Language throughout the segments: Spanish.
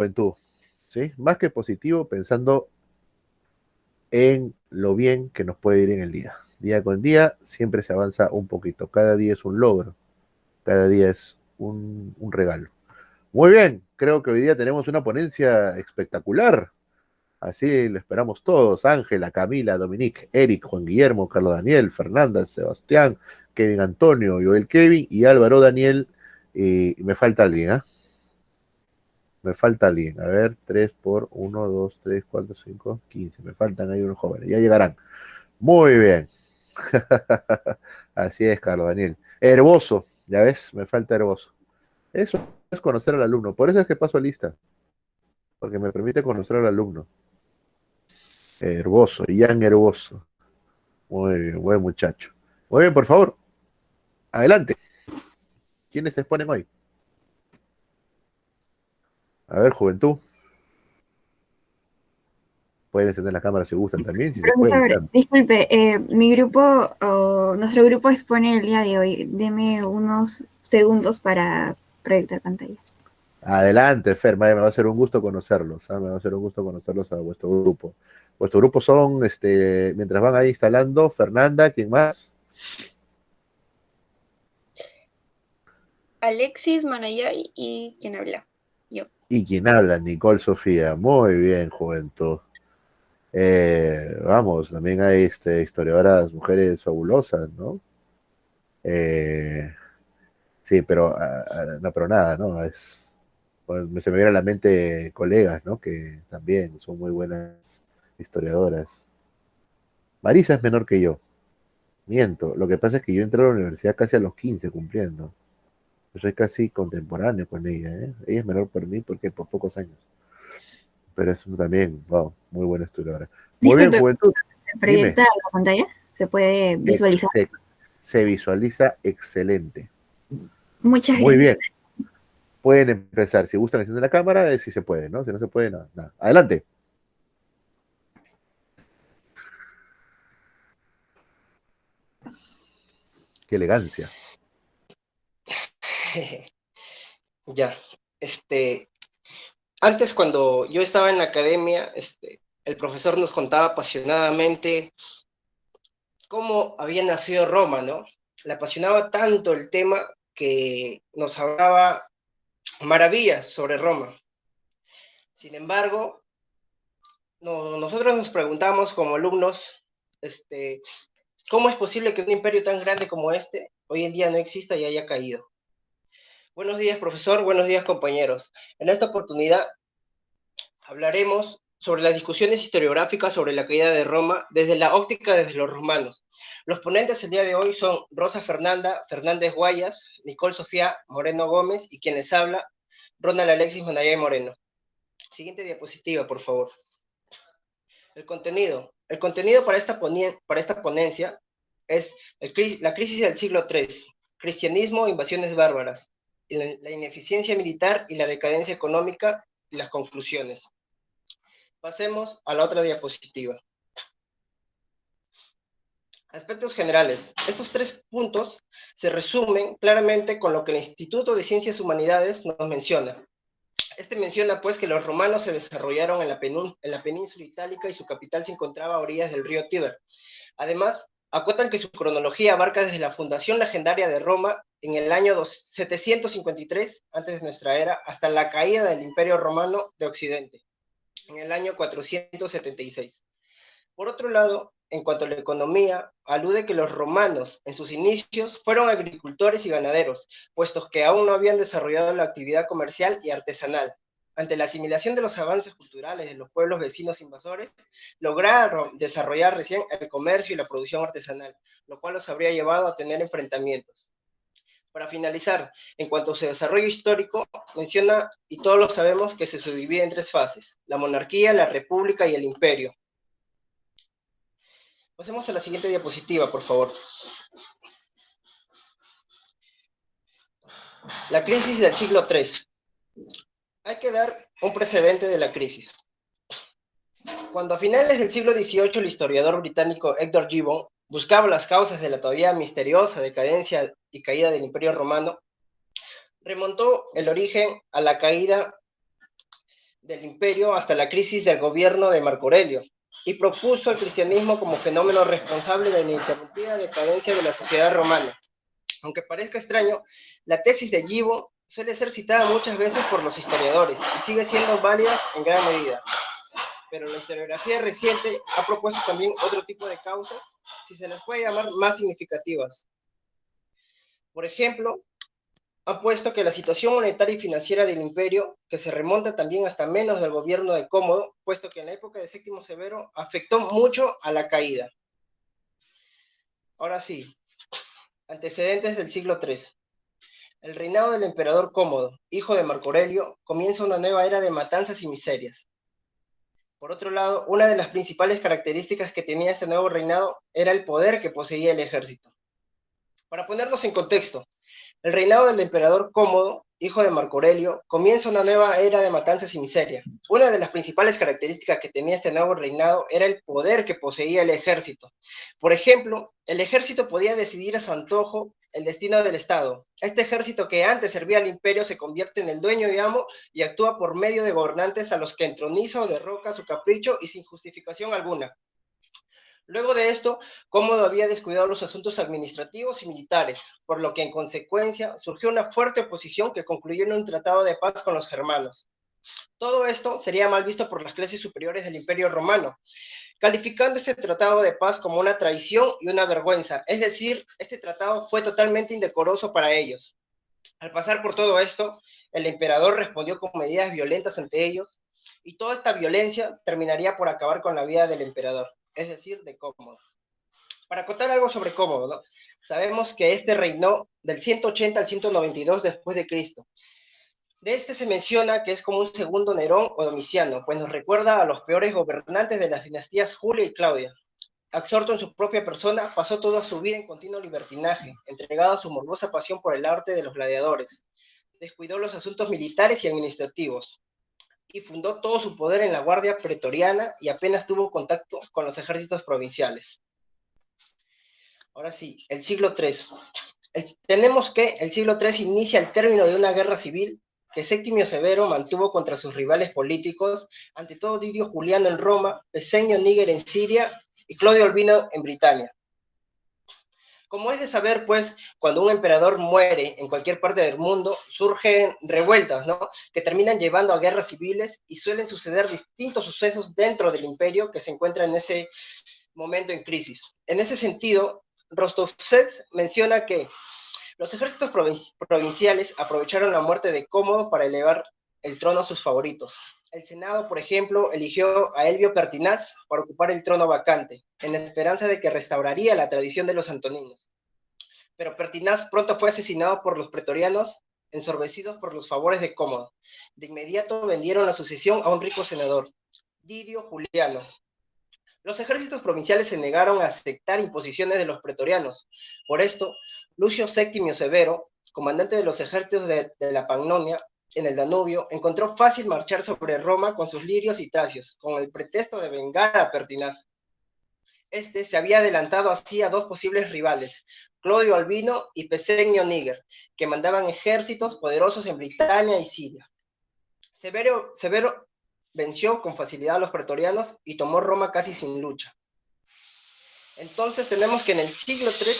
juventud, ¿sí? Más que positivo, pensando en lo bien que nos puede ir en el día. Día con día siempre se avanza un poquito. Cada día es un logro, cada día es un regalo. Muy bien, creo que hoy día tenemos una ponencia espectacular. Así lo esperamos todos. Ángela, Camila, Dominique, Eric, Juan Guillermo, Carlos Daniel, Fernanda, Sebastián, Kevin Antonio, Joel Kevin y Álvaro Daniel. Y me falta alguien, ¿ah? Me falta alguien. A ver, 3 por 1, 2, 3, 4, 5, 15. Me faltan ahí unos jóvenes. Ya llegarán. Muy bien. Así es, Carlos Daniel. Herboso, ya ves, me falta herboso. Eso es conocer al alumno. Por eso es que paso lista, porque me permite conocer al alumno. Herboso, Ian Herboso. Muy bien, buen muchacho. Muy bien, por favor, adelante. ¿Quiénes se exponen hoy? A ver, juventud. Pueden encender la cámara si gustan también, si se pueden, Profesor, claro. disculpe, mi grupo, nuestro grupo expone el día de hoy. Deme unos segundos para proyectar pantalla. Adelante, Fer, me va a ser un gusto conocerlos, ¿ah? Me va a ser un gusto conocerlos a vuestro grupo. Vuestro grupo son, mientras van ahí instalando, Fernanda, ¿quién más? Alexis, Manayay y quien habla, yo. Y quién habla, Nicole Sofía. Muy bien, juventud. Vamos, también hay historiadoras, mujeres fabulosas, ¿no? Eh, sí, pero, no, pero nada, ¿no? Pues, se me viene a la mente colegas, ¿no? Que también son muy buenas historiadoras. Marisa es menor que yo, miento. Lo que pasa es que yo entré a la universidad casi a los 15 cumpliendo. Yo soy casi contemporáneo con ella, ¿eh? Ella es menor por mí porque por pocos años. Pero es también, wow, muy buena historiadora. Muy bien, Disculpe, juventud, ¿se dime. proyecta la pantalla? ¿Se puede visualizar? Se, se visualiza excelente. Muchas Muy gracias. bien. Pueden empezar. Si gustan encender la cámara, si se puede, ¿no? Si no se puede, nada, nada. Adelante. Qué elegancia. Ya, antes cuando yo estaba en la academia, el profesor nos contaba apasionadamente cómo había nacido Roma, ¿no? Le apasionaba tanto el tema que nos hablaba maravillas sobre Roma. Sin embargo, nosotros nos preguntamos como alumnos, ¿cómo es posible que un imperio tan grande como este hoy en día no exista y haya caído? Buenos días, profesor. Buenos días, compañeros. En esta oportunidad hablaremos sobre las discusiones historiográficas sobre la caída de Roma desde la óptica de los romanos. Los ponentes el día de hoy son Rosa Fernanda Fernández Guayas, Nicole Sofía Moreno Gómez y quien les habla, Ronald Alexis Manayay Moreno. Siguiente diapositiva, por favor. El contenido. El contenido para esta ponencia es la crisis del siglo III, cristianismo, invasiones bárbaras, la ineficiencia militar y la decadencia económica y las conclusiones. Pasemos a la otra diapositiva. Aspectos generales. Estos 3 puntos se resumen claramente con lo que el Instituto de Ciencias Humanidades nos menciona. Menciona pues que los romanos se desarrollaron en la península itálica y su capital se encontraba a orillas del río Tíber. Además, acotan que su cronología abarca desde la fundación legendaria de Roma en el año 753 antes de nuestra era hasta la caída del Imperio Romano de Occidente en el año 476. Por otro lado, en cuanto a la economía, alude que los romanos en sus inicios fueron agricultores y ganaderos, puestos que aún no habían desarrollado la actividad comercial y artesanal. Ante la asimilación de los avances culturales de los pueblos vecinos invasores, lograron desarrollar recién el comercio y la producción artesanal, lo cual los habría llevado a tener enfrentamientos. Para finalizar, en cuanto a su desarrollo histórico, menciona, y todos lo sabemos, que se subdivide en 3 fases: la monarquía, la república y el imperio. Pasemos a la siguiente diapositiva, por favor. La crisis del siglo III. Hay que dar un precedente de la crisis. Cuando a finales del siglo XVIII el historiador británico Edward Gibbon buscaba las causas de la todavía misteriosa decadencia y caída del Imperio Romano, remontó el origen a la caída del imperio hasta la crisis del gobierno de Marco Aurelio, y propuso el cristianismo como fenómeno responsable de la ininterrumpida decadencia de la sociedad romana. Aunque parezca extraño, la tesis de Gibo suele ser citada muchas veces por los historiadores y sigue siendo válida en gran medida. Pero la historiografía reciente ha propuesto también otro tipo de causas, si se las puede llamar más significativas. Por ejemplo, han puesto que la situación monetaria y financiera del imperio, que se remonta también hasta menos del gobierno de Cómodo, puesto que en la época de Séptimo Severo afectó mucho a la caída. Ahora sí, antecedentes del siglo III. El reinado del emperador Cómodo, hijo de Marco Aurelio, comienza una nueva era de matanzas y miserias. Por otro lado, una de las principales características que tenía este nuevo reinado era el poder que poseía el ejército. Para ponernos en contexto, el reinado del emperador Cómodo, hijo de Marco Aurelio, comienza una nueva era de matanzas y miseria. Una de las principales características que tenía este nuevo reinado era el poder que poseía el ejército. Por ejemplo, el ejército podía decidir a su antojo el destino del Estado. Este ejército que antes servía al imperio se convierte en el dueño y amo y actúa por medio de gobernantes a los que entroniza o derroca a su capricho y sin justificación alguna. Luego de esto, Cómodo había descuidado los asuntos administrativos y militares, por lo que en consecuencia surgió una fuerte oposición que concluyó en un tratado de paz con los germanos. Todo esto sería mal visto por las clases superiores del Imperio Romano, calificando este tratado de paz como una traición y una vergüenza, es decir, este tratado fue totalmente indecoroso para ellos. Al pasar por todo esto, el emperador respondió con medidas violentas ante ellos, y toda esta violencia terminaría por acabar con la vida del emperador, es decir, de Cómodo. Para contar algo sobre Cómodo, ¿no? Sabemos que este reinó del 180 al 192 después de Cristo. De este se menciona que es como un segundo Nerón o Domiciano, pues nos recuerda a los peores gobernantes de las dinastías Julia y Claudia. Absorto en su propia persona, pasó toda su vida en continuo libertinaje, entregado a su morbosa pasión por el arte de los gladiadores. Descuidó los asuntos militares y administrativos, y fundó todo su poder en la guardia pretoriana y apenas tuvo contacto con los ejércitos provinciales. Ahora sí, el siglo III. Tenemos que el siglo III inicia el término de una guerra civil que Séptimo Severo mantuvo contra sus rivales políticos, ante todo Didio Juliano en Roma, Pesenio Níger en Siria y Clodio Albino en Britania. Como es de saber, pues, cuando un emperador muere en cualquier parte del mundo, surgen revueltas, ¿no? Que terminan llevando a guerras civiles y suelen suceder distintos sucesos dentro del imperio que se encuentra en ese momento en crisis. En ese sentido, Rostovtsev menciona que los ejércitos provinciales aprovecharon la muerte de Cómodo para elevar el trono a sus favoritos. El Senado, por ejemplo, eligió a Elvio Pertinaz para ocupar el trono vacante, en la esperanza de que restauraría la tradición de los antoninos. Pero Pertinaz pronto fue asesinado por los pretorianos, ensorbecidos por los favores de Cómodo. De inmediato vendieron la sucesión a un rico senador, Didio Juliano. Los ejércitos provinciales se negaron a aceptar imposiciones de los pretorianos. Por esto, Lucio Séptimo Severo, comandante de los ejércitos de la Pannonia, en el Danubio, encontró fácil marchar sobre Roma con sus lirios y tracios, con el pretexto de vengar a Pertinaz. Este se había adelantado así a dos posibles rivales, Clodio Albino y Pesenio Níger, que mandaban ejércitos poderosos en Britania y Siria. Severo venció con facilidad a los pretorianos y tomó Roma casi sin lucha. Entonces tenemos que el siglo III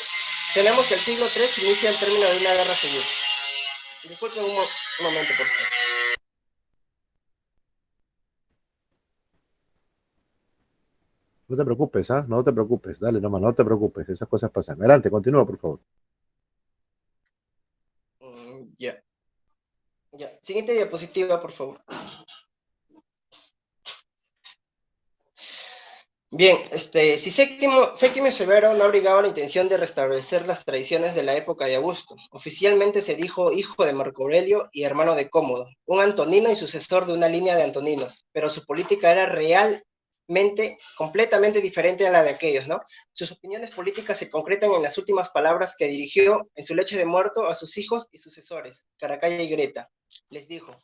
inicia el término de una guerra civil. Disculpen un momento, por favor. No te preocupes, ¿ah? No te preocupes. Dale nomás, no te preocupes. Esas cosas pasan. Adelante, continúa, por favor. Ya. Siguiente diapositiva, por favor. Bien, si Séptimo Severo no abrigaba la intención de restablecer las tradiciones de la época de Augusto, oficialmente se dijo hijo de Marco Aurelio y hermano de Cómodo, un antonino y sucesor de una línea de antoninos, pero su política era realmente, completamente diferente a la de aquellos, ¿no? Sus opiniones políticas se concretan en las últimas palabras que dirigió en su lecho de muerto a sus hijos y sucesores, Caracalla y Greta. Les dijo: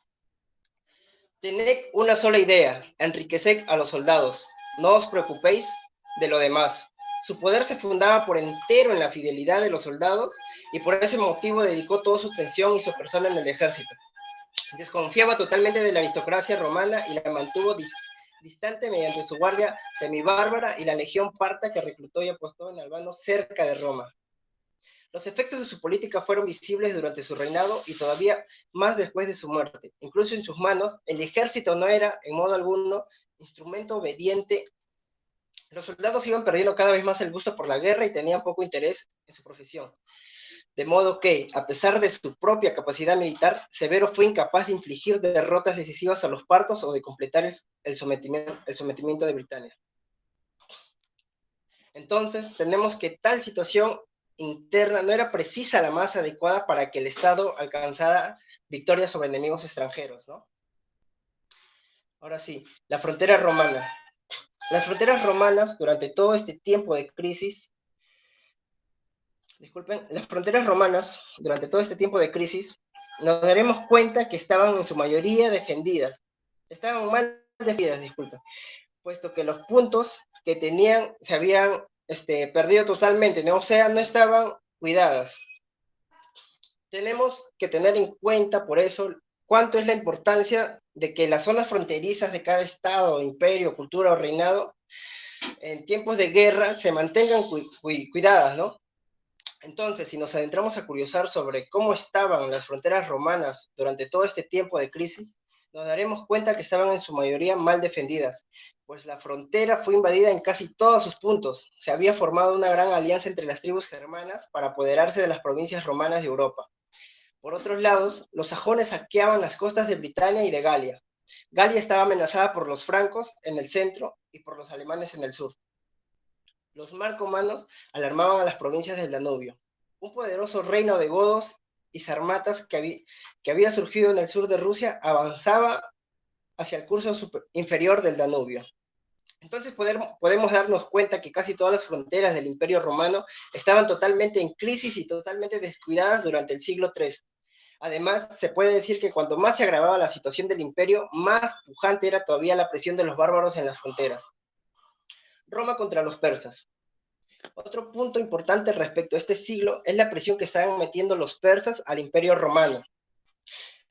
tened una sola idea, enriqueced a los soldados, no os preocupéis de lo demás. Su poder se fundaba por entero en la fidelidad de los soldados y por ese motivo dedicó toda su atención y su persona en el ejército. Desconfiaba totalmente de la aristocracia romana y la mantuvo distante mediante su guardia semibárbara y la legión parta que reclutó y apostó en Albano cerca de Roma. Los efectos de su política fueron visibles durante su reinado y todavía más después de su muerte. Incluso en sus manos, el ejército no era, en modo alguno, instrumento obediente. Los soldados iban perdiendo cada vez más el gusto por la guerra y tenían poco interés en su profesión. De modo que, a pesar de su propia capacidad militar, Severo fue incapaz de infligir derrotas decisivas a los partos o de completar el sometimiento de Britania. Entonces, tenemos que tal situación interna no era precisa la más adecuada para que el Estado alcanzara victorias sobre enemigos extranjeros, ¿no? Ahora sí, la frontera romana. Las fronteras romanas, durante todo este tiempo de crisis, las fronteras romanas, durante todo este tiempo de crisis, nos daremos cuenta que estaban en su mayoría defendidas. Estaban mal defendidas, puesto que los puntos que tenían se habían perdido totalmente, ¿no? O sea, no estaban cuidadas. Tenemos que tener en cuenta, por eso, cuánto es la importancia de que las zonas fronterizas de cada estado, imperio, cultura o reinado, en tiempos de guerra, se mantengan cuidadas, ¿no? Entonces, si nos adentramos a curiosar sobre cómo estaban las fronteras romanas durante todo este tiempo de crisis, nos daremos cuenta que estaban en su mayoría mal defendidas, pues la frontera fue invadida en casi todos sus puntos. Se había formado una gran alianza entre las tribus germanas para apoderarse de las provincias romanas de Europa. Por otros lados, los sajones saqueaban las costas de Britania y de Galia. Galia estaba amenazada por los francos en el centro y por los alemanes en el sur. Los marcomanos alarmaban a las provincias del Danubio. Un poderoso reino de godos y sarmatas que había surgido en el sur de Rusia avanzaba hacia el curso inferior del Danubio. Entonces podemos darnos cuenta que casi todas las fronteras del Imperio Romano estaban totalmente en crisis y totalmente descuidadas durante el siglo III. Además, se puede decir que cuanto más se agravaba la situación del imperio, más pujante era todavía la presión de los bárbaros en las fronteras. Roma contra los persas. Otro punto importante respecto a este siglo es la presión que estaban metiendo los persas al imperio romano.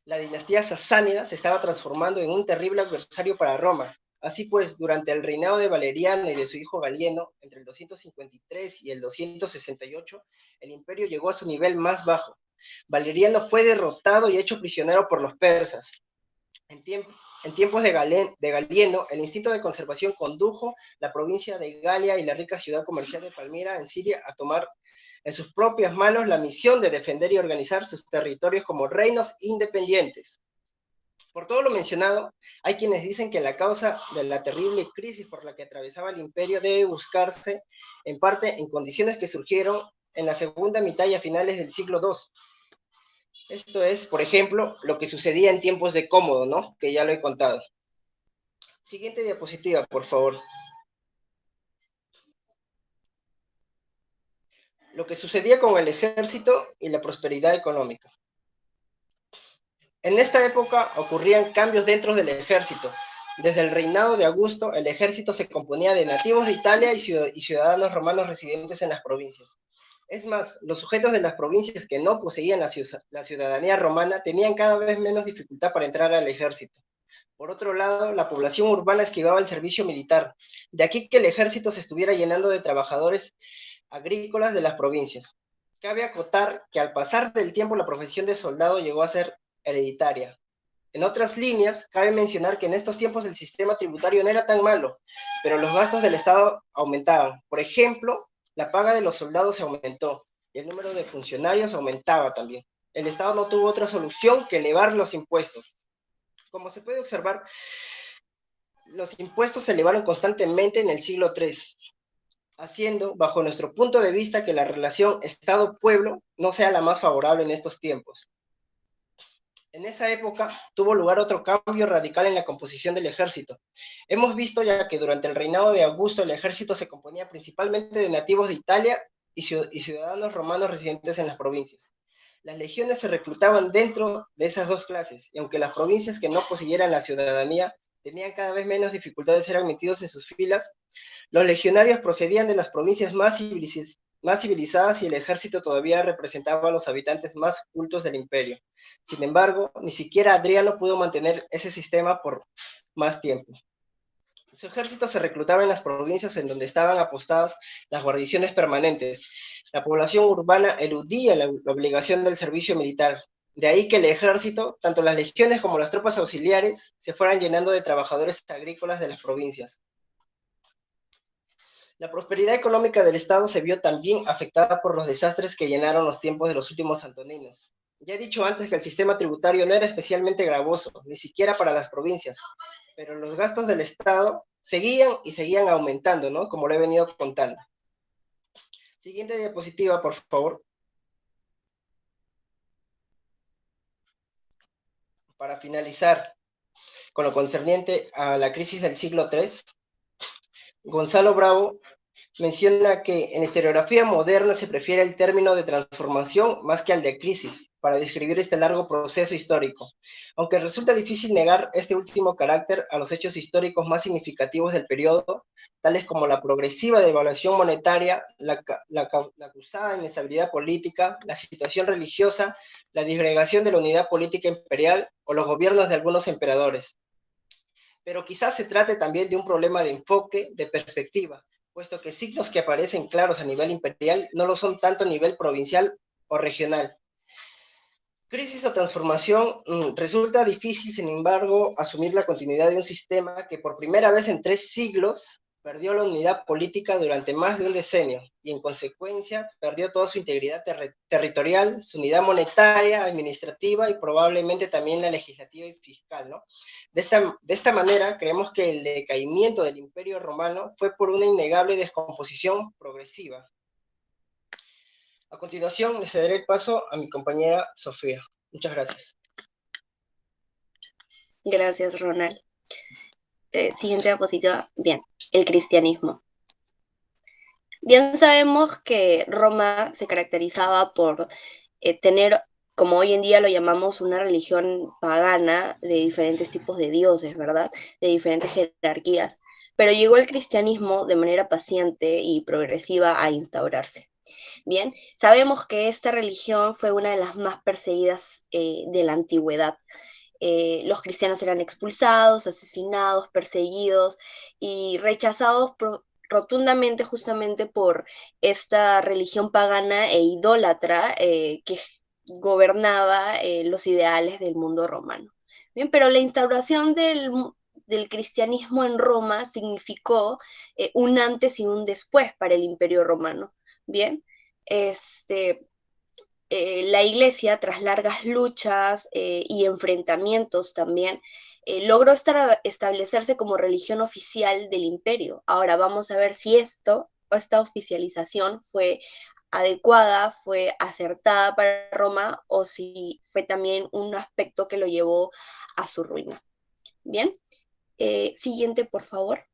La dinastía sasánida se estaba transformando en un terrible adversario para Roma. Así pues, durante el reinado de Valeriano y de su hijo Galieno, entre el 253 y el 268, el imperio llegó a su nivel más bajo. Valeriano fue derrotado y hecho prisionero por los persas. En tiempos de Galieno, el instinto de conservación condujo la provincia de Galia y la rica ciudad comercial de Palmira en Siria a tomar en sus propias manos la misión de defender y organizar sus territorios como reinos independientes. Por todo lo mencionado, hay quienes dicen que la causa de la terrible crisis por la que atravesaba el imperio debe buscarse, en parte, en condiciones que surgieron en la segunda mitad y a finales del siglo II. Esto es, por ejemplo, lo que sucedía en tiempos de Cómodo, ¿no? Que ya lo he contado. Siguiente diapositiva, por favor. Lo que sucedía con el ejército y la prosperidad económica. En esta época ocurrían cambios dentro del ejército. Desde el reinado de Augusto, el ejército se componía de nativos de Italia y ciudadanos romanos residentes en las provincias. Es más, los sujetos de las provincias que no poseían la ciudadanía romana tenían cada vez menos dificultad para entrar al ejército. Por otro lado, la población urbana esquivaba el servicio militar. De aquí que el ejército se estuviera llenando de trabajadores agrícolas de las provincias. Cabe acotar que al pasar del tiempo la profesión de soldado llegó a ser hereditaria. En otras líneas, cabe mencionar que en estos tiempos el sistema tributario no era tan malo, pero los gastos del Estado aumentaban. Por ejemplo, la paga de los soldados se aumentó y el número de funcionarios aumentaba también. El Estado no tuvo otra solución que elevar los impuestos. Como se puede observar, los impuestos se elevaron constantemente en el siglo III, haciendo, bajo nuestro punto de vista, que la relación Estado-pueblo no sea la más favorable en estos tiempos. En esa época tuvo lugar otro cambio radical en la composición del ejército. Hemos visto ya que durante el reinado de Augusto el ejército se componía principalmente de nativos de Italia y ciudadanos romanos residentes en las provincias. Las legiones se reclutaban dentro de esas dos clases, y aunque las provincias que no poseyeran la ciudadanía tenían cada vez menos dificultad de ser admitidos en sus filas, los legionarios procedían de las provincias más más civilizadas y el ejército todavía representaba a los habitantes más cultos del imperio. Sin embargo, ni siquiera Adriano pudo mantener ese sistema por más tiempo. Su ejército se reclutaba en las provincias en donde estaban apostadas las guarniciones permanentes. La población urbana eludía la obligación del servicio militar. De ahí que el ejército, tanto las legiones como las tropas auxiliares, se fueran llenando de trabajadores agrícolas de las provincias. La prosperidad económica del Estado se vio también afectada por los desastres que llenaron los tiempos de los últimos antoninos. Ya he dicho antes que el sistema tributario no era especialmente gravoso, ni siquiera para las provincias, pero los gastos del Estado seguían y seguían aumentando, ¿no? Como lo he venido contando. Siguiente diapositiva, por favor. Para finalizar con lo concerniente a la crisis del siglo III, Gonzalo Bravo menciona que en historiografía moderna se prefiere el término de transformación más que al de crisis para describir este largo proceso histórico, aunque resulta difícil negar este último carácter a los hechos históricos más significativos del periodo, tales como la progresiva devaluación monetaria, la acusada inestabilidad política, la situación religiosa, la disgregación de la unidad política imperial o los gobiernos de algunos emperadores. Pero quizás se trate también de un problema de enfoque, de perspectiva, puesto que signos que aparecen claros a nivel imperial no lo son tanto a nivel provincial o regional. Crisis o transformación, resulta difícil, sin embargo, asumir la continuidad de un sistema que por primera vez en 3 siglos perdió la unidad política durante más de un decenio y en consecuencia perdió toda su integridad territorial, su unidad monetaria, administrativa y probablemente también la legislativa y fiscal, ¿no? De esta manera, creemos que el decaimiento del Imperio Romano fue por una innegable descomposición progresiva. A continuación, le cederé el paso a mi compañera Sofía. Muchas gracias. Gracias, Ronald. Siguiente diapositiva. Bien, el cristianismo. Bien sabemos que Roma se caracterizaba por tener, como hoy en día lo llamamos, una religión pagana de diferentes tipos de dioses, ¿verdad? De diferentes jerarquías. Pero llegó el cristianismo de manera paciente y progresiva a instaurarse. Bien, sabemos que esta religión fue una de las más perseguidas de la antigüedad. Los cristianos eran expulsados, asesinados, perseguidos y rechazados rotundamente justamente por esta religión pagana e idólatra que gobernaba los ideales del mundo romano. Bien, pero la instauración del cristianismo en Roma significó un antes y un después para el Imperio Romano. Bien, la iglesia, tras largas luchas y enfrentamientos también, logró establecerse como religión oficial del imperio. Ahora vamos a ver si esta oficialización fue adecuada, fue acertada para Roma o si fue también un aspecto que lo llevó a su ruina. Bien, siguiente por favor.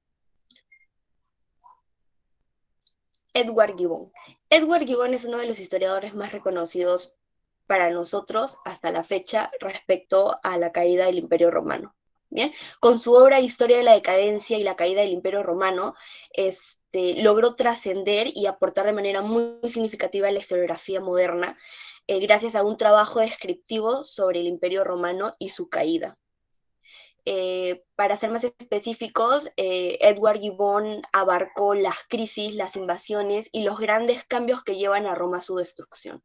Edward Gibbon. Edward Gibbon es uno de los historiadores más reconocidos para nosotros hasta la fecha respecto a la caída del Imperio Romano. Bien, con su obra Historia de la decadencia y la caída del Imperio Romano, logró trascender y aportar de manera muy significativa a la historiografía moderna, gracias a un trabajo descriptivo sobre el Imperio Romano y su caída. Para ser más específicos, Edward Gibbon abarcó las crisis, las invasiones y los grandes cambios que llevan a Roma a su destrucción.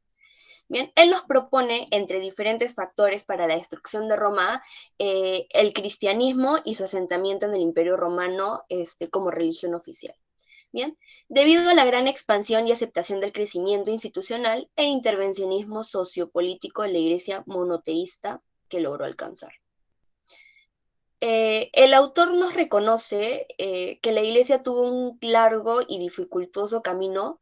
Bien, él nos propone, entre diferentes factores para la destrucción de Roma, el cristianismo y su asentamiento en el Imperio Romano como religión oficial. Bien, debido a la gran expansión y aceptación del crecimiento institucional e intervencionismo sociopolítico de la Iglesia monoteísta que logró alcanzar. El autor nos reconoce que la Iglesia tuvo un largo y dificultoso camino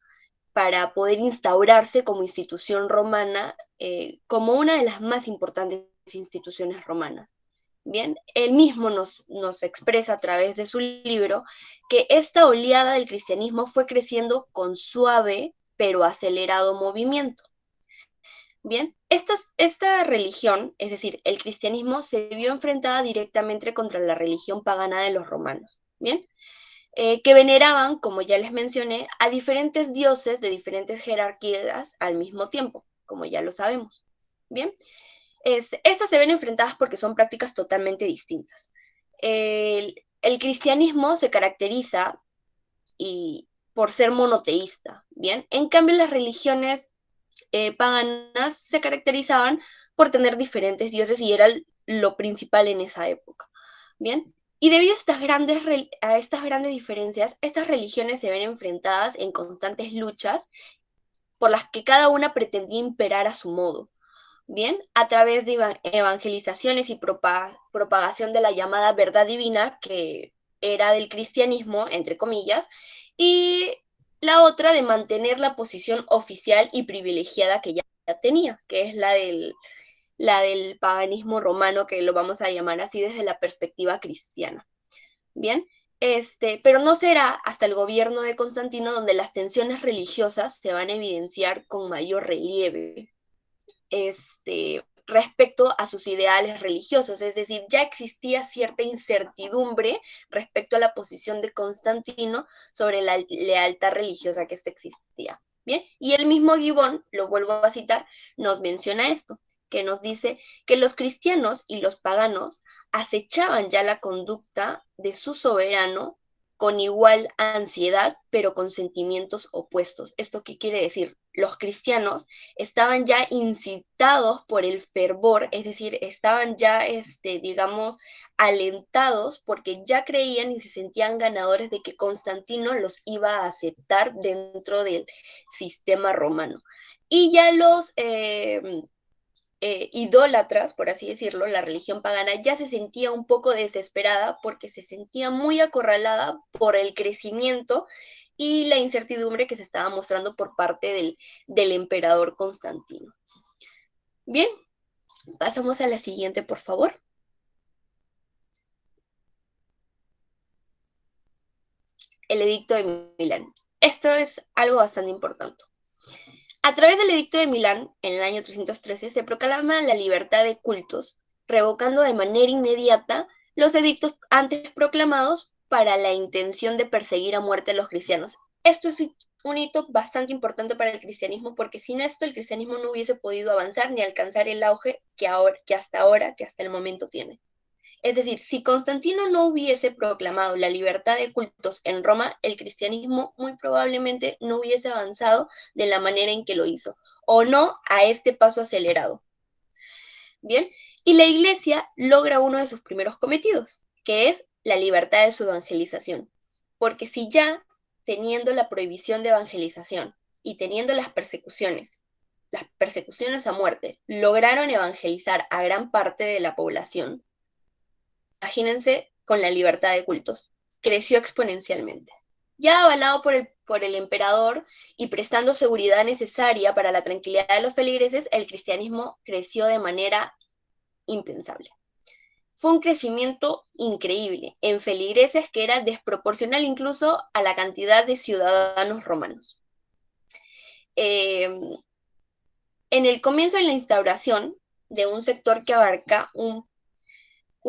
para poder instaurarse como institución romana, como una de las más importantes instituciones romanas. Bien, él mismo nos expresa a través de su libro que esta oleada del cristianismo fue creciendo con suave pero acelerado movimiento. Bien, esta religión, es decir, el cristianismo, se vio enfrentada directamente contra la religión pagana de los romanos. Bien, que veneraban, como ya les mencioné, a diferentes dioses de diferentes jerarquías al mismo tiempo, como ya lo sabemos. Bien, estas se ven enfrentadas porque son prácticas totalmente distintas. El cristianismo se caracteriza por ser monoteísta, ¿bien? En cambio, las religiones paganas se caracterizaban por tener diferentes dioses y era lo principal en esa época, ¿bien? Y debido a estas grandes diferencias, estas religiones se ven enfrentadas en constantes luchas por las que cada una pretendía imperar a su modo, ¿bien? A través de evangelizaciones y propagación de la llamada verdad divina, que era del cristianismo, entre comillas, y la otra de mantener la posición oficial y privilegiada que ya tenía, que es la del paganismo romano, que lo vamos a llamar así desde la perspectiva cristiana. Bien, pero no será hasta el gobierno de Constantino donde las tensiones religiosas se van a evidenciar con mayor relieve respecto a sus ideales religiosos, es decir, ya existía cierta incertidumbre respecto a la posición de Constantino sobre la lealtad religiosa que existía. Bien, y el mismo Gibbon, lo vuelvo a citar, nos menciona esto, que nos dice que los cristianos y los paganos acechaban ya la conducta de su soberano con igual ansiedad, pero con sentimientos opuestos. ¿Esto qué quiere decir? Los cristianos estaban ya incitados por el fervor, es decir, estaban ya, digamos, alentados porque ya creían y se sentían ganadores de que Constantino los iba a aceptar dentro del sistema romano. Y ya los idólatras, por así decirlo, la religión pagana ya se sentía un poco desesperada porque se sentía muy acorralada por el crecimiento y la incertidumbre que se estaba mostrando por parte del emperador Constantino. Bien, pasamos a la siguiente, por favor. El edicto de Milán. Esto es algo bastante importante. A través del edicto de Milán, en el año 313, se proclama la libertad de cultos, revocando de manera inmediata los edictos antes proclamados para la intención de perseguir a muerte a los cristianos. Esto es un hito bastante importante para el cristianismo, porque sin esto el cristianismo no hubiese podido avanzar ni alcanzar el auge que hasta el momento tiene. Es decir, si Constantino no hubiese proclamado la libertad de cultos en Roma, el cristianismo muy probablemente no hubiese avanzado de la manera en que lo hizo, o no a este paso acelerado. Bien, y la Iglesia logra uno de sus primeros cometidos, que es la libertad de su evangelización. Porque si ya teniendo la prohibición de evangelización y teniendo las persecuciones a muerte, lograron evangelizar a gran parte de la población, imagínense con la libertad de cultos, creció exponencialmente. Ya avalado por el emperador y prestando seguridad necesaria para la tranquilidad de los feligreses, el cristianismo creció de manera impensable. Fue un crecimiento increíble en feligreses que era desproporcional incluso a la cantidad de ciudadanos romanos. En el comienzo de la instauración de un sector que abarca un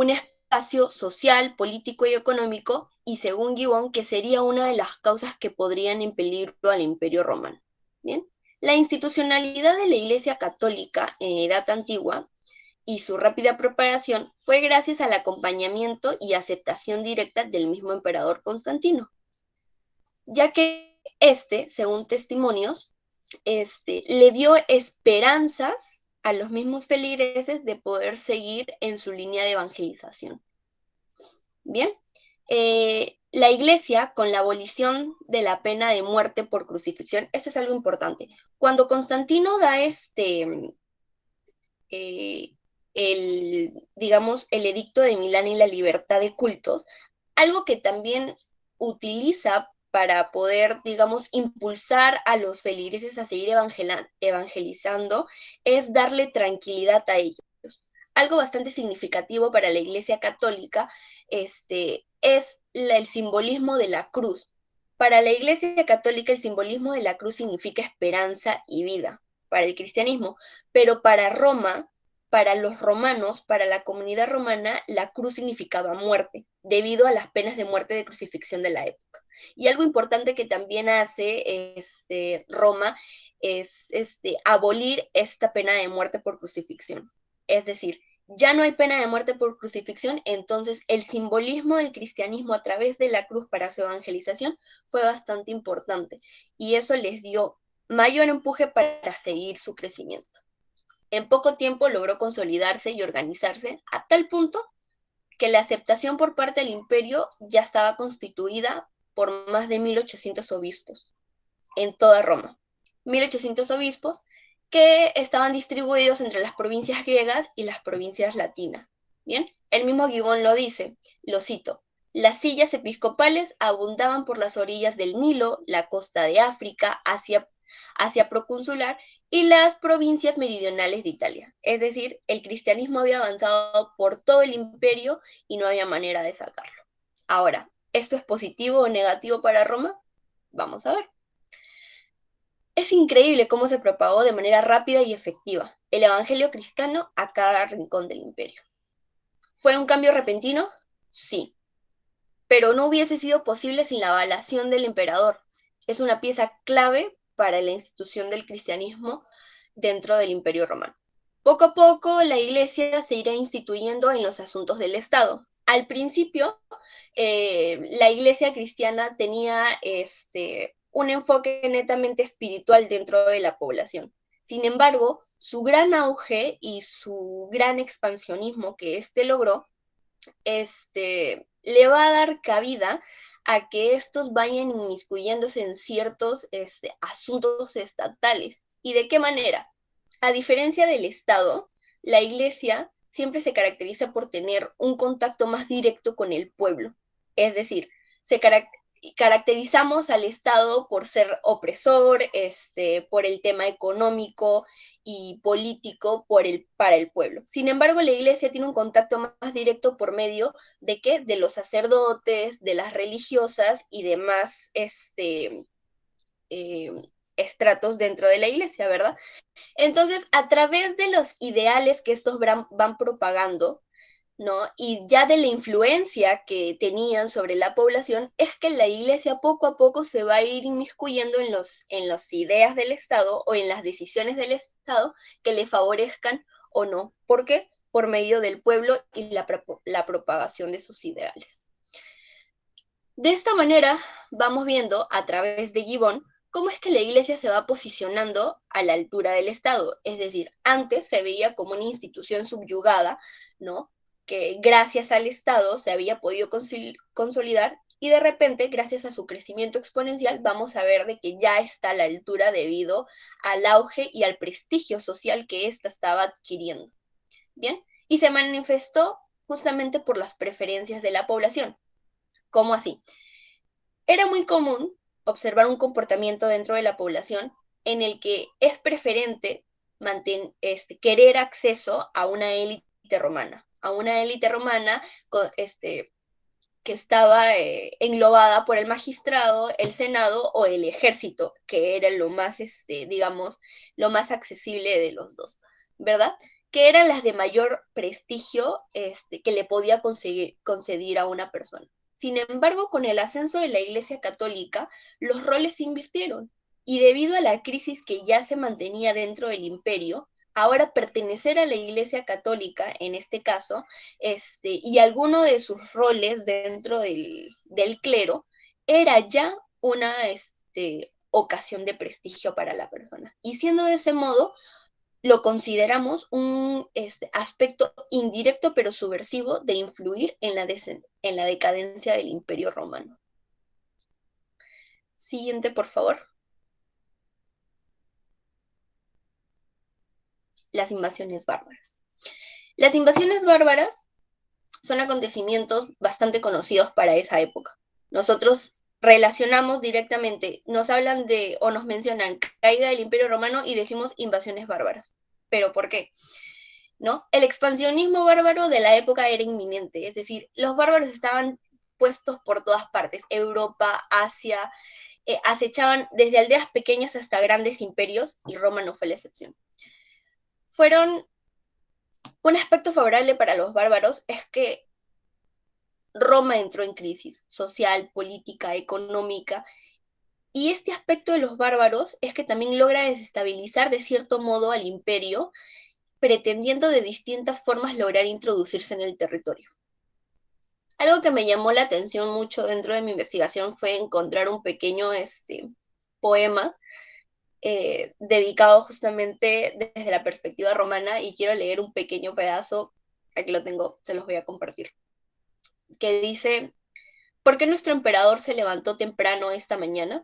espacio social, político y económico, y según Gibbon, que sería una de las causas que podrían impedirlo al Imperio Romano. ¿Bien? La institucionalidad de la Iglesia Católica en edad antigua y su rápida propagación fue gracias al acompañamiento y aceptación directa del mismo emperador Constantino, ya que según testimonios, le dio esperanzas a los mismos feligreses de poder seguir en su línea de evangelización. Bien, la Iglesia, con la abolición de la pena de muerte por crucifixión, esto es algo importante. Cuando Constantino da digamos, el edicto de Milán y la libertad de cultos, algo que también utiliza para poder, digamos, impulsar a los feligreses a seguir evangelizando, es darle tranquilidad a ellos. Algo bastante significativo para la Iglesia Católica es el simbolismo de la cruz. Para la Iglesia Católica el simbolismo de la cruz significa esperanza y vida, para el cristianismo, pero para Roma, para los romanos, para la comunidad romana, la cruz significaba muerte, debido a las penas de muerte de crucifixión de la época. Y algo importante que también hace Roma es abolir esta pena de muerte por crucifixión. Es decir, ya no hay pena de muerte por crucifixión, entonces el simbolismo del cristianismo a través de la cruz para su evangelización fue bastante importante y eso les dio mayor empuje para seguir su crecimiento. En poco tiempo logró consolidarse y organizarse a tal punto que la aceptación por parte del imperio ya estaba constituida por más de 1800 obispos en toda Roma. 1800 obispos que estaban distribuidos entre las provincias griegas y las provincias latinas. Bien, el mismo Gibbon lo dice, lo cito: las sillas episcopales abundaban por las orillas del Nilo, la costa de África, Asia proconsular y las provincias meridionales de Italia. Es decir, el cristianismo había avanzado por todo el imperio y no había manera de sacarlo. Ahora, ¿esto es positivo o negativo para Roma? Vamos a ver. Es increíble cómo se propagó de manera rápida y efectiva el evangelio cristiano a cada rincón del imperio. ¿Fue un cambio repentino? Sí, pero no hubiese sido posible sin la avalación del emperador. Es una pieza clave para la institución del cristianismo dentro del Imperio Romano. Poco a poco la Iglesia se irá instituyendo en los asuntos del Estado. Al principio, la Iglesia cristiana tenía un enfoque netamente espiritual dentro de la población. Sin embargo, su gran auge y su gran expansionismo que logró, le va a dar cabida a que estos vayan inmiscuyéndose en ciertos asuntos estatales. ¿Y de qué manera? A diferencia del Estado, la Iglesia siempre se caracteriza por tener un contacto más directo con el pueblo. Es decir, caracterizamos al Estado por ser opresor, por el tema económico y político para el pueblo. Sin embargo, la Iglesia tiene un contacto más directo por medio de ¿qué? De los sacerdotes, de las religiosas y demás estratos dentro de la Iglesia, ¿verdad? Entonces, a través de los ideales que estos van propagando, ¿no? Y ya de la influencia que tenían sobre la población, es que la Iglesia poco a poco se va a ir inmiscuyendo en las ideas del Estado o en las decisiones del Estado que le favorezcan o no. ¿Por qué? Por medio del pueblo y la propagación de sus ideales. De esta manera, vamos viendo a través de Gibbon cómo es que la Iglesia se va posicionando a la altura del Estado. Es decir, antes se veía como una institución subyugada, ¿no? Que gracias al Estado se había podido consolidar y de repente, gracias a su crecimiento exponencial, vamos a ver de que ya está a la altura debido al auge y al prestigio social que ésta estaba adquiriendo. Bien, y se manifestó justamente por las preferencias de la población. ¿Cómo así? Era muy común observar un comportamiento dentro de la población en el que es preferente querer acceso a una élite romana que estaba englobada por el magistrado, el senado o el ejército, que era lo más, digamos, lo más accesible de los dos, ¿verdad? Que eran las de mayor prestigio que le podía conceder a una persona. Sin embargo, con el ascenso de la Iglesia Católica, los roles se invirtieron y debido a la crisis que ya se mantenía dentro del imperio, ahora pertenecer a la Iglesia Católica, en este caso, y alguno de sus roles dentro del clero, era ya una ocasión de prestigio para la persona. Y siendo de ese modo, lo consideramos un aspecto indirecto pero subversivo de influir en la decadencia del Imperio Romano. Siguiente, por favor. Las invasiones bárbaras. Las invasiones bárbaras son acontecimientos bastante conocidos para esa época. Nosotros relacionamos directamente, nos hablan de o nos mencionan caída del Imperio Romano y decimos invasiones bárbaras. ¿Pero por qué? ¿No? El expansionismo bárbaro de la época era inminente, es decir, los bárbaros estaban puestos por todas partes, Europa, Asia, acechaban desde aldeas pequeñas hasta grandes imperios y Roma no fue la excepción. Un aspecto favorable para los bárbaros es que Roma entró en crisis social, política, económica, y este aspecto de los bárbaros es que también logra desestabilizar de cierto modo al imperio, pretendiendo de distintas formas lograr introducirse en el territorio. Algo que me llamó la atención mucho dentro de mi investigación fue encontrar un pequeño poema dedicado justamente desde la perspectiva romana, y quiero leer un pequeño pedazo, aquí lo tengo, se los voy a compartir, que dice: ¿por qué nuestro emperador se levantó temprano esta mañana?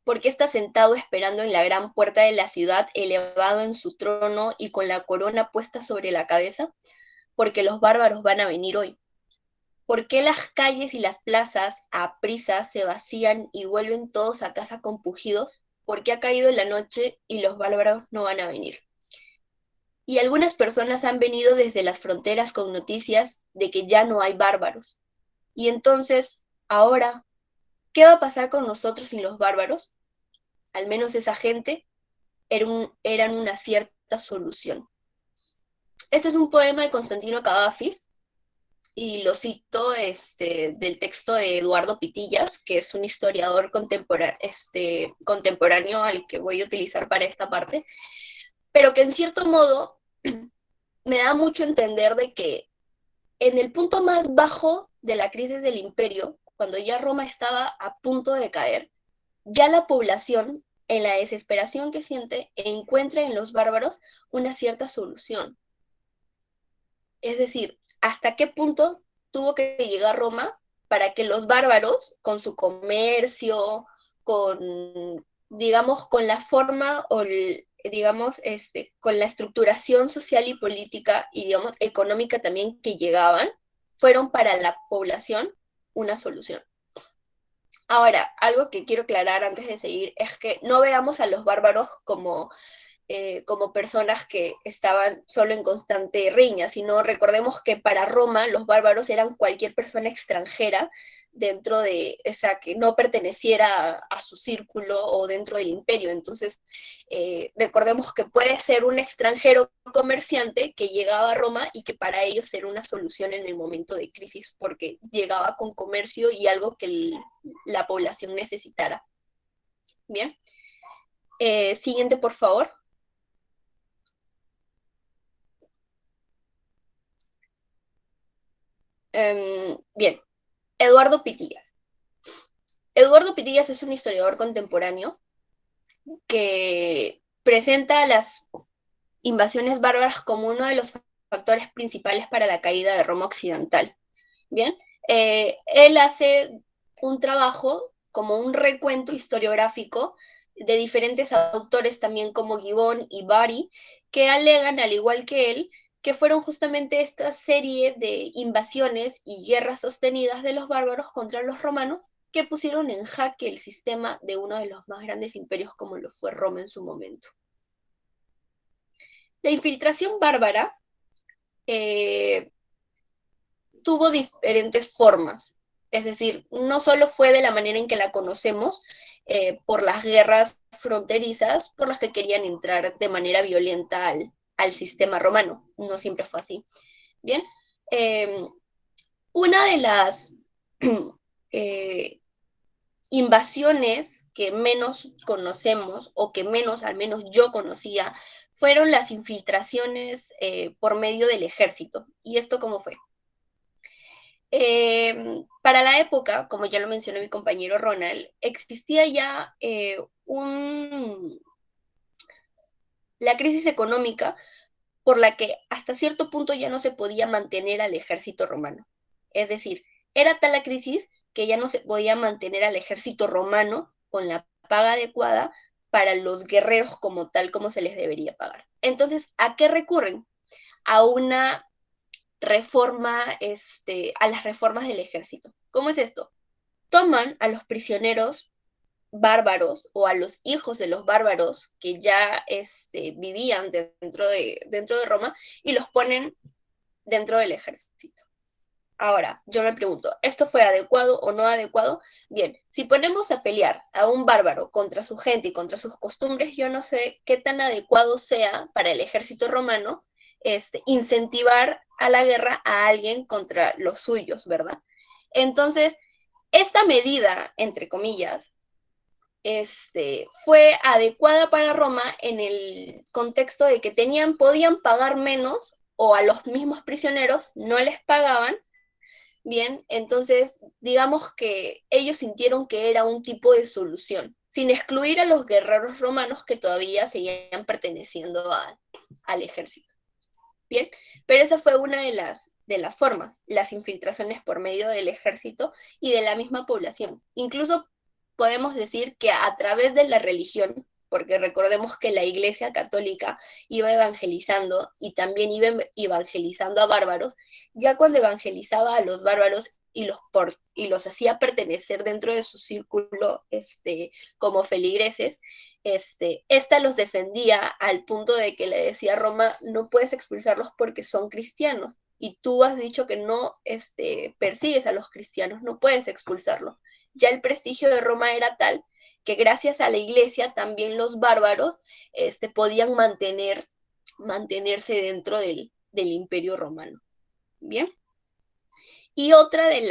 ¿Por qué está sentado esperando en la gran puerta de la ciudad, elevado en su trono y con la corona puesta sobre la cabeza? Porque los bárbaros van a venir hoy. ¿Por qué las calles y las plazas a prisa se vacían y vuelven todos a casa con pujidos? ¿Por qué ha caído la noche y los bárbaros no van a venir? Y algunas personas han venido desde las fronteras con noticias de que ya no hay bárbaros. Y entonces, ahora, ¿qué va a pasar con nosotros sin los bárbaros? Al menos esa gente eran una cierta solución. Este es un poema de Constantino Cavafis, y lo cito del texto de Eduardo Pitillas, que es un historiador contemporáneo al que voy a utilizar para esta parte, pero que en cierto modo me da mucho a entender de que en el punto más bajo de la crisis del imperio, cuando ya Roma estaba a punto de caer, ya la población, en la desesperación que siente, encuentra en los bárbaros una cierta solución. Es decir, ¿hasta qué punto tuvo que llegar Roma para que los bárbaros, con su comercio, digamos, con la forma o digamos, con la estructuración social y política y, digamos, económica también que llegaban, fueron para la población una solución? Ahora, algo que quiero aclarar antes de seguir es que no veamos a los bárbaros como personas que estaban solo en constante riña, sino recordemos que para Roma los bárbaros eran cualquier persona extranjera dentro de esa que no perteneciera a su círculo o dentro del imperio. Entonces, recordemos que puede ser un extranjero comerciante que llegaba a Roma y que para ellos era una solución en el momento de crisis, porque llegaba con comercio y algo que la población necesitara. Bien. Siguiente, por favor. Bien, Eduardo Pitillas. Eduardo Pitillas es un historiador contemporáneo que presenta a las invasiones bárbaras como uno de los factores principales para la caída de Roma occidental. Bien, él hace un trabajo como un recuento historiográfico de diferentes autores, también como Gibbon y Bari, que alegan, al igual que él, que fueron justamente esta serie de invasiones y guerras sostenidas de los bárbaros contra los romanos que pusieron en jaque el sistema de uno de los más grandes imperios como lo fue Roma en su momento. La infiltración bárbara tuvo diferentes formas, es decir, no solo fue de la manera en que la conocemos, por las guerras fronterizas por las que querían entrar de manera violenta al sistema romano, no siempre fue así. Bien, una de las invasiones que menos conocemos, o que menos, al menos yo conocía, fueron las infiltraciones por medio del ejército. ¿Y esto cómo fue? Para la época, como ya lo mencionó mi compañero Ronald, existía ya la crisis económica por la que hasta cierto punto ya no se podía mantener al ejército romano. Es decir, era tal la crisis que ya no se podía mantener al ejército romano con la paga adecuada para los guerreros como tal, como se les debería pagar. Entonces, ¿a qué recurren? A una reforma, a las reformas del ejército. ¿Cómo es esto? Toman a los prisioneros bárbaros o a los hijos de los bárbaros que ya vivían dentro de Roma y los ponen dentro del ejército. Ahora, yo me pregunto, ¿esto fue adecuado o no adecuado? Bien, si ponemos a pelear a un bárbaro contra su gente y contra sus costumbres, yo no sé qué tan adecuado sea para el ejército romano incentivar a la guerra a alguien contra los suyos, ¿verdad? Entonces, esta medida, entre comillas, fue adecuada para Roma en el contexto de que podían pagar menos o a los mismos prisioneros no les pagaban. Bien, entonces digamos que ellos sintieron que era un tipo de solución, sin excluir a los guerreros romanos que todavía seguían perteneciendo al ejército. Bien, pero esa fue una de las formas, las infiltraciones por medio del ejército y de la misma población. Incluso podemos decir que a través de la religión, porque recordemos que la Iglesia Católica iba evangelizando y también iba evangelizando a bárbaros, ya cuando evangelizaba a los bárbaros y los hacía pertenecer dentro de su círculo como feligreses, esta los defendía al punto de que le decía a Roma, no puedes expulsarlos porque son cristianos, y tú has dicho que no persigues a los cristianos, no puedes expulsarlos. Ya el prestigio de Roma era tal que gracias a la iglesia también los bárbaros podían mantenerse dentro del imperio romano. Bien. Y otro de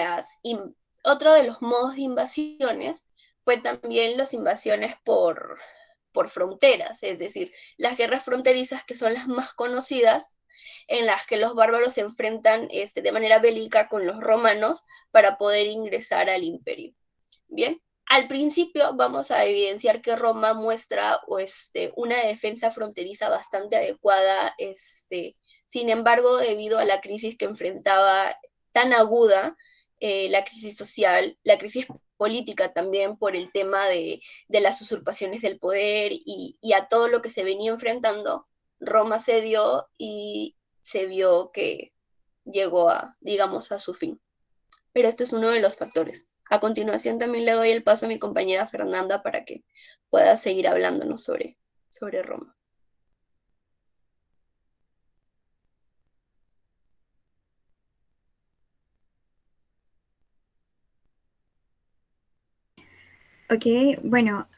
los modos de invasiones fue también las invasiones por fronteras, es decir, las guerras fronterizas, que son las más conocidas, en las que los bárbaros se enfrentan de manera bélica con los romanos para poder ingresar al imperio. Bien, al principio vamos a evidenciar que Roma muestra una defensa fronteriza bastante adecuada, sin embargo, debido a la crisis que enfrentaba tan aguda, la crisis social, la crisis política también por el tema de las usurpaciones del poder y a todo lo que se venía enfrentando, Roma cedió y se vio que llegó digamos, a su fin. Pero este es uno de los factores. A continuación también le doy el paso a mi compañera Fernanda para que pueda seguir hablándonos sobre Roma. Ok, bueno,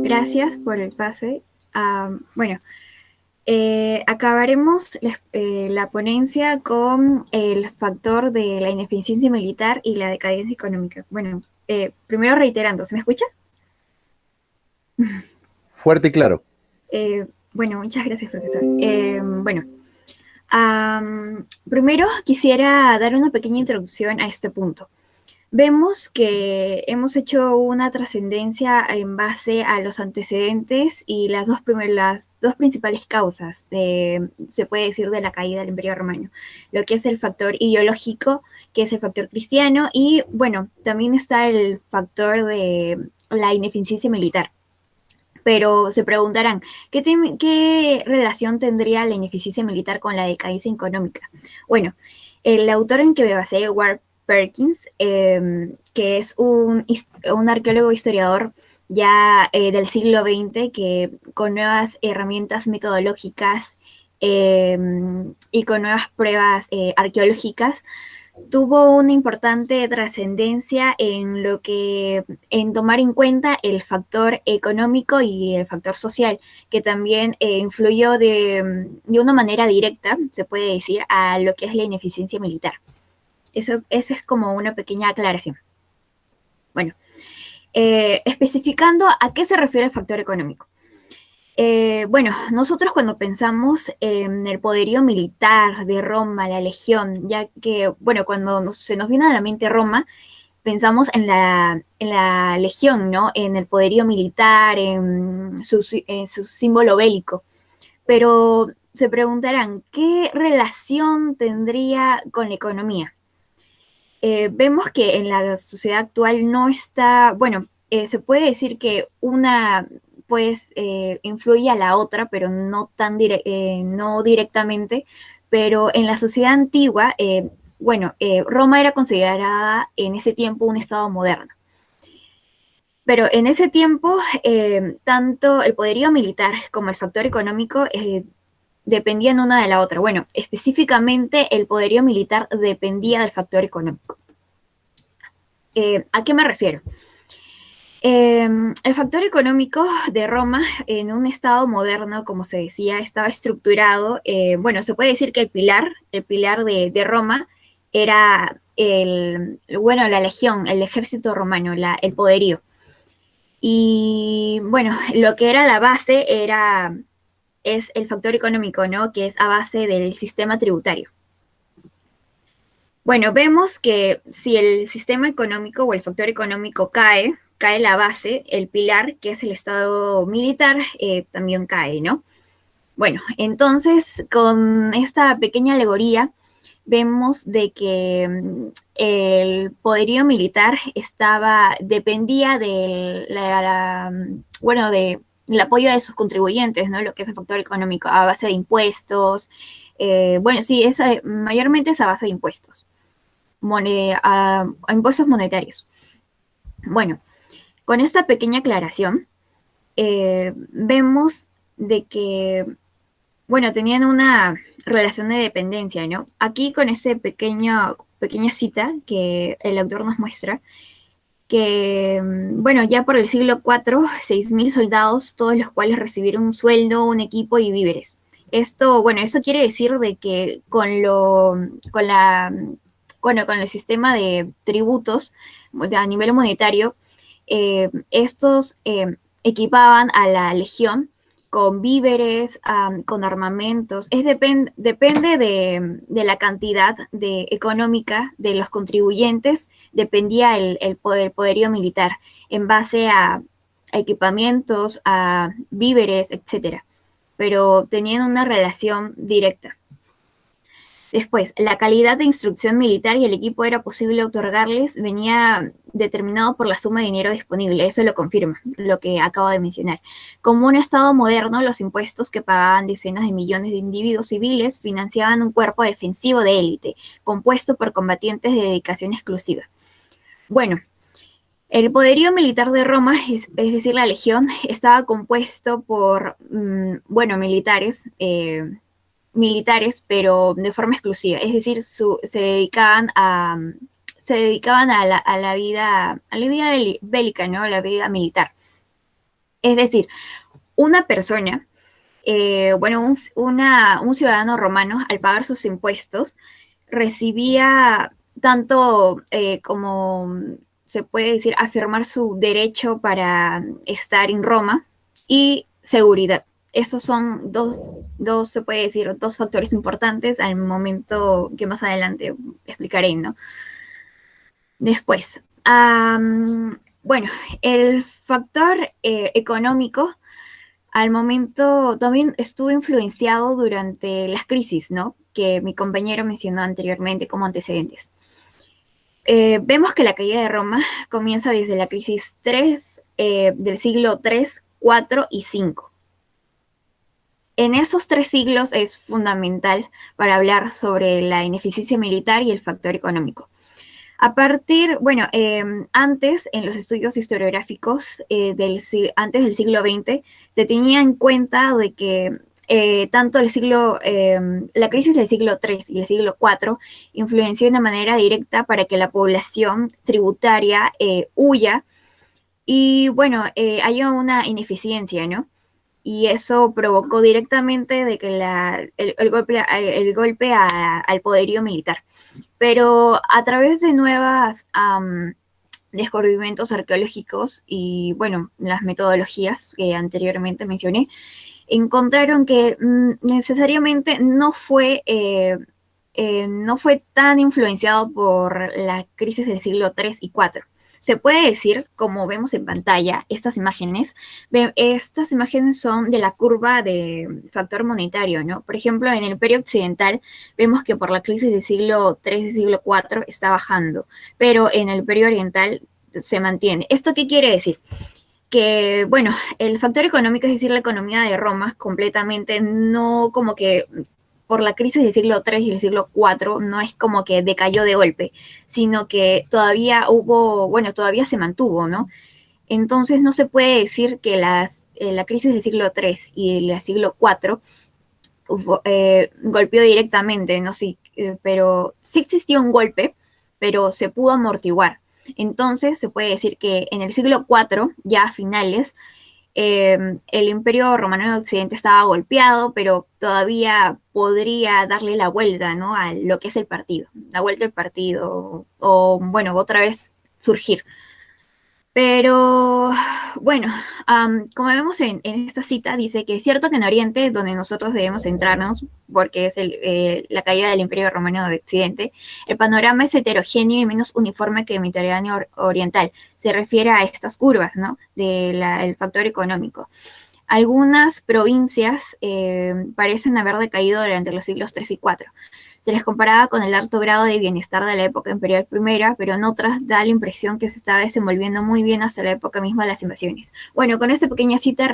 gracias por el pase. Bueno, acabaremos la ponencia con el factor de la ineficiencia militar y la decadencia económica. Bueno, primero reiterando, ¿se me escucha? Fuerte y claro. Bueno, muchas gracias, profesor. Bueno, primero quisiera dar una pequeña introducción a este punto. Vemos que hemos hecho una trascendencia en base a los antecedentes y las dos principales causas, se puede decir, de la caída del Imperio Romano. Lo que es el factor ideológico, que es el factor cristiano, y bueno, también está el factor de la ineficiencia militar. Pero se preguntarán, ¿qué relación tendría la ineficiencia militar con la decadencia económica? Bueno, el autor en que me basé, Ward Perkins, que es un arqueólogo historiador ya del siglo XX, que con nuevas herramientas metodológicas y con nuevas pruebas arqueológicas, tuvo una importante trascendencia en tomar en cuenta el factor económico y el factor social, que también influyó de una manera directa, se puede decir, a lo que es la ineficiencia militar. Eso es como una pequeña aclaración. Bueno, especificando a qué se refiere el factor económico. Bueno, nosotros cuando pensamos en el poderío militar de Roma, la legión, ya que, bueno, cuando se nos viene a la mente Roma, pensamos en la legión, ¿no? En el poderío militar, en su símbolo bélico. Pero se preguntarán, ¿qué relación tendría con la economía? Vemos que en la sociedad actual no está, bueno, se puede decir que una pues influye a la otra, pero no no directamente, pero en la sociedad antigua, bueno, Roma era considerada en ese tiempo un estado moderno. Pero en ese tiempo, tanto el poderío militar como el factor económico dependían una de la otra. Bueno, específicamente el poderío militar dependía del factor económico. ¿A qué me refiero? El factor económico de Roma, en un estado moderno, como se decía, estaba estructurado. Bueno, se puede decir que el pilar de Roma era la legión, el ejército romano, el poderío. Y bueno, lo que era la base es el factor económico, ¿no? Que es a base del sistema tributario. Bueno, vemos que si el sistema económico o el factor económico cae la base, el pilar, que es el Estado militar, también cae, ¿no? Bueno, entonces con esta pequeña alegoría vemos de que el poderío militar dependía del apoyo de sus contribuyentes, ¿no? Lo que es el factor económico, a base de impuestos. Mayormente es a base de impuestos, a impuestos monetarios. Bueno, con esta pequeña aclaración, vemos de que, bueno, tenían una relación de dependencia, ¿no? Aquí con esa pequeña cita que el autor nos muestra, que, bueno, ya por el siglo IV, 6.000 soldados, todos los cuales recibieron un sueldo, un equipo y víveres. Esto, bueno, eso quiere decir de que con el sistema de tributos a nivel monetario, estos equipaban a la legión con víveres, con armamentos. Depende de la cantidad económica de los contribuyentes, dependía el poderío militar en base a equipamientos, a víveres, etc. Pero tenían una relación directa. Después, la calidad de instrucción militar y el equipo era posible otorgarles venía determinado por la suma de dinero disponible. Eso lo confirma, lo que acabo de mencionar. Como un Estado moderno, los impuestos que pagaban decenas de millones de individuos civiles financiaban un cuerpo defensivo de élite, compuesto por combatientes de dedicación exclusiva. Bueno, el poderío militar de Roma, es decir, la legión, estaba compuesto por, militares, pero de forma exclusiva, es decir, se dedicaban a la vida bélica, ¿no? A la vida militar. Es decir, una persona, un ciudadano romano, al pagar sus impuestos, recibía tanto como se puede decir, afirmar su derecho para estar en Roma y seguridad. Esos son se puede decir, dos factores importantes al momento que más adelante explicaré, ¿no? Después, el factor económico al momento también estuvo influenciado durante las crisis, ¿no? Que mi compañero mencionó anteriormente como antecedentes. Vemos que la caída de Roma comienza desde la crisis 3 del siglo 3, 4 y 5. En esos 3 siglos es fundamental para hablar sobre la ineficiencia militar y el factor económico. Antes, en los estudios historiográficos antes del siglo XX, se tenía en cuenta de que tanto la crisis del siglo III y el siglo IV influenció de una manera directa para que la población tributaria huya y, haya una ineficiencia, ¿no? Y eso provocó directamente de que el golpe al poderío militar. Pero a través de nuevos descubrimientos arqueológicos y, las metodologías que anteriormente mencioné, encontraron que necesariamente no fue tan influenciado por la crisis del siglo III y IV. Se puede decir, como vemos en pantalla, estas imágenes son de la curva de factor monetario, ¿no? Por ejemplo, en el Imperio Occidental vemos que por la crisis del siglo III y siglo IV está bajando, pero en el Imperio Oriental se mantiene. ¿Esto qué quiere decir? Que, el factor económico, es decir, la economía de Roma completamente no como que por la crisis del siglo III y el siglo IV no es como que decayó de golpe, sino que todavía todavía se mantuvo, ¿no? Entonces no se puede decir que la crisis del siglo III y el siglo IV golpeó directamente, ¿no? Sí, pero sí existió un golpe, pero se pudo amortiguar. Entonces se puede decir que en el siglo IV, ya a finales, el Imperio Romano en Occidente estaba golpeado, pero todavía podría darle la vuelta, ¿no? A lo que es el partido, la vuelta al partido, o bueno, otra vez surgir. Pero bueno, como vemos en esta cita, dice que es cierto que en Oriente, donde nosotros debemos centrarnos, porque es la caída del Imperio Romano de Occidente, el panorama es heterogéneo y menos uniforme que el Mediterráneo Oriental. Se refiere a estas curvas, ¿no? Del factor económico. Algunas provincias parecen haber decaído durante los siglos III y IV. Se les comparaba con el alto grado de bienestar de la época imperial primera, pero en otras da la impresión que se estaba desenvolviendo muy bien hasta la época misma de las invasiones. Bueno, con esta pequeña cita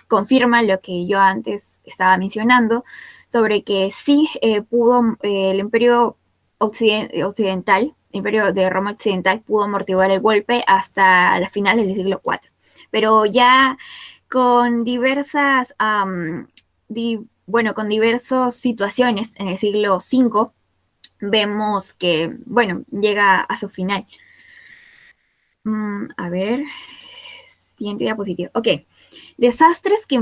confirma lo que yo antes estaba mencionando, sobre que sí pudo el Imperio Occidental, el Imperio de Roma Occidental, pudo amortiguar el golpe hasta las finales del siglo IV. Pero ya con diversas, con diversas situaciones en el siglo V, vemos que, bueno, llega a su final. A ver, siguiente diapositiva. Ok, desastres que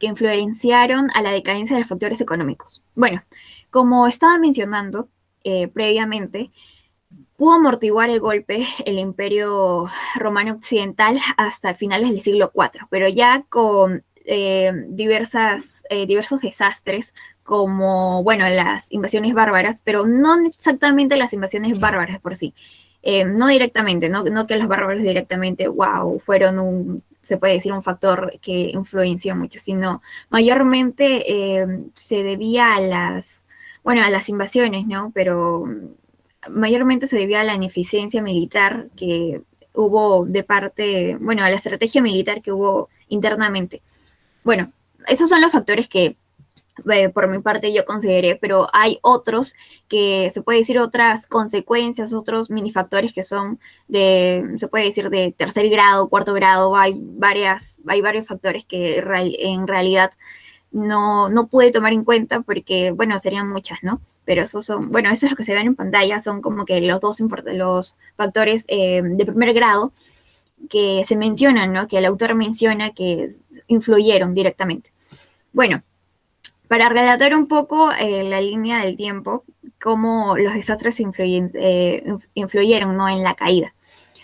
influenciaron a la decadencia de los factores económicos. Bueno, como estaba mencionando previamente, pudo amortiguar el golpe el Imperio Romano Occidental hasta finales del siglo IV, pero ya con diversos desastres como, bueno, las invasiones bárbaras, pero no exactamente las invasiones bárbaras por sí. No directamente, no que los bárbaros directamente, wow, fueron se puede decir, un factor que influenció mucho, sino mayormente se debía a las invasiones, ¿no? Pero mayormente se debía a la ineficiencia militar que hubo de parte, bueno, a la estrategia militar que hubo internamente. Bueno, esos son los factores que por mi parte yo consideré, pero hay otros que se puede decir otras consecuencias, otros minifactores que son se puede decir de tercer grado, cuarto grado, hay varios factores que en realidad no pude tomar en cuenta porque, bueno, serían muchas, ¿no? Pero esos son, bueno, eso es lo que se ven en pantalla, son como que los factores de primer grado que se mencionan, ¿no? Que el autor menciona que influyeron directamente. Bueno, para relatar un poco la línea del tiempo, cómo los desastres influyeron, ¿no? En la caída.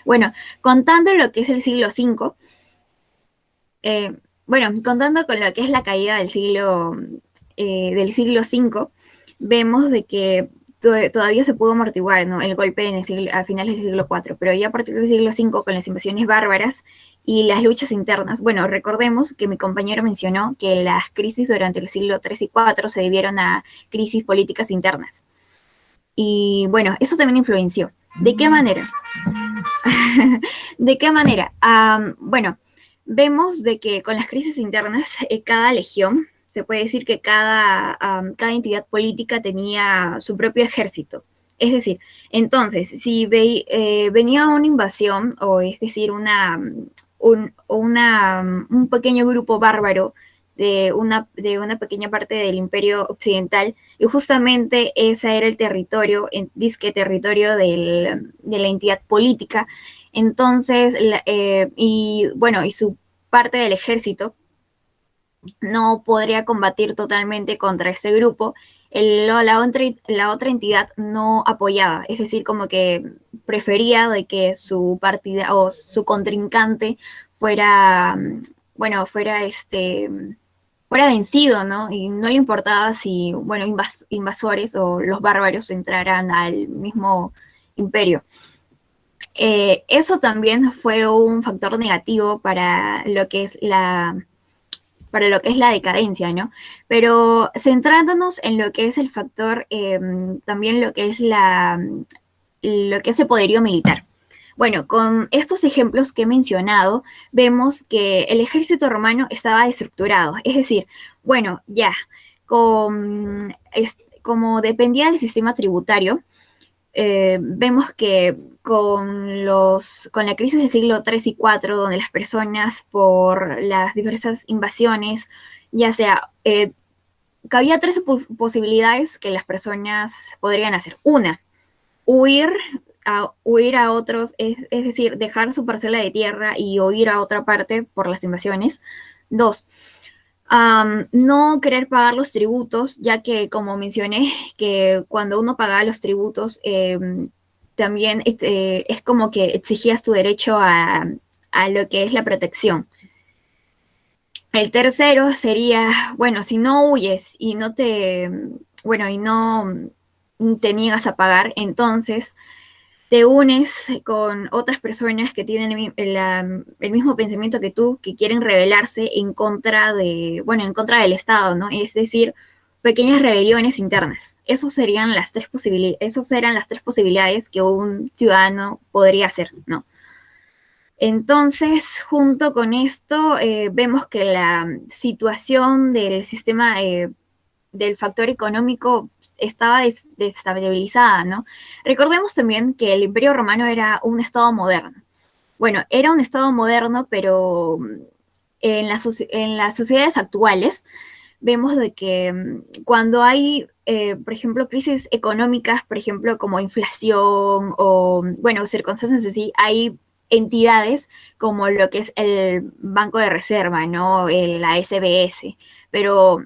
Bueno, contando lo que es el siglo V, contando con lo que es la caída del siglo V, vemos de que todavía se pudo amortiguar, ¿no? El golpe a finales del siglo IV, pero ya a partir del siglo V, con las invasiones bárbaras y las luchas internas, bueno, recordemos que mi compañero mencionó que las crisis durante el siglo III y IV se debieron a crisis políticas internas. Y bueno, eso también influenció. ¿De qué manera? ¿De qué manera? Bueno, vemos de que con las crisis internas, cada legión, se puede decir que cada entidad política tenía su propio ejército. Es decir, entonces, si venía una invasión, o es decir, un pequeño grupo bárbaro de una pequeña parte del Imperio Occidental, y justamente ese era el territorio, disque territorio de la entidad política. Entonces, y su parte del ejército no podría combatir totalmente contra este grupo. La otra entidad no apoyaba, es decir, como que prefería de que su partida o su contrincante fuera vencido, ¿no? Y no le importaba si, bueno, invasores o los bárbaros entraran al mismo imperio. Eso también fue un factor negativo para lo que es la decadencia, ¿no? Pero centrándonos en lo que es el factor, también lo que es el poderío militar. Bueno, con estos ejemplos que he mencionado, vemos que el ejército romano estaba desestructurado. Es decir, bueno, ya, como dependía del sistema tributario, vemos que con la crisis del siglo III y IV, donde las personas por las diversas invasiones, ya sea, había tres posibilidades que las personas podrían hacer. Una, huir a huir a otros, es decir, dejar su parcela de tierra y huir a otra parte por las invasiones. 2, no querer pagar los tributos, ya que, como mencioné, que cuando uno pagaba los tributos, también es como que exigías tu derecho a lo que es la protección. El tercero sería, bueno, si no huyes y no te niegas a pagar, entonces te unes con otras personas que tienen el mismo pensamiento que tú, que quieren rebelarse en contra en contra del Estado, ¿no? Es decir, pequeñas rebeliones internas. Esas eran las tres posibilidades que un ciudadano podría hacer, ¿no? Entonces, junto con esto, vemos que la situación del sistema del factor económico estaba desestabilizada, ¿no? Recordemos también que el Imperio Romano era un estado moderno. Bueno, era un estado moderno, pero en las sociedades actuales vemos de que cuando hay, por ejemplo, crisis económicas, por ejemplo, como inflación o, bueno, circunstancias así, hay entidades como lo que es el Banco de Reserva, ¿no? La SBS, pero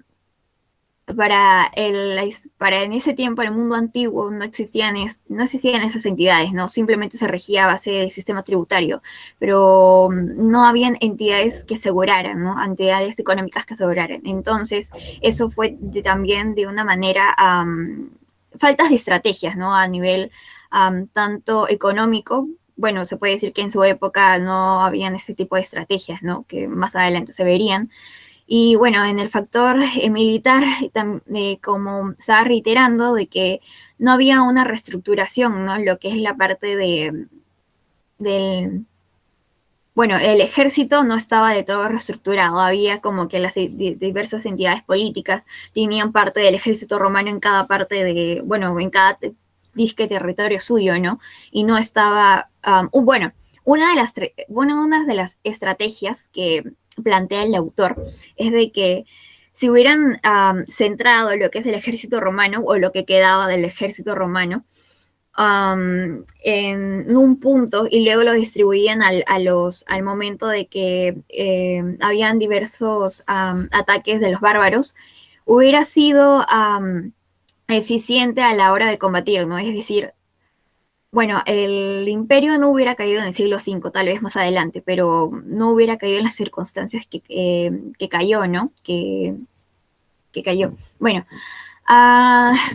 para en ese tiempo, en el mundo antiguo, no existían esas entidades, ¿no? Simplemente se regía a base del sistema tributario, pero no habían entidades que aseguraran, ¿no? Entidades económicas que aseguraran. Entonces, eso fue también de una manera, faltas de estrategias, ¿no? A nivel tanto económico. Bueno, se puede decir que en su época no habían ese tipo de estrategias, ¿no? Que más adelante se verían. Y bueno, en el factor militar, como estaba reiterando, de que no había una reestructuración, ¿no? Lo que es la parte del... Bueno, el ejército no estaba de todo reestructurado, había como que las diversas entidades políticas tenían parte del ejército romano en cada parte en cada disque territorio suyo, ¿no? Y no estaba, una de las estrategias que plantea el autor es de que si hubieran centrado lo que es el ejército romano o lo que quedaba del ejército romano en un punto y luego lo distribuían al momento de que habían diversos ataques de los bárbaros, hubiera sido eficiente a la hora de combatir, ¿no? Es decir, bueno, el imperio no hubiera caído en el siglo V, tal vez más adelante, pero no hubiera caído en las circunstancias que cayó, ¿no? Que cayó. Bueno,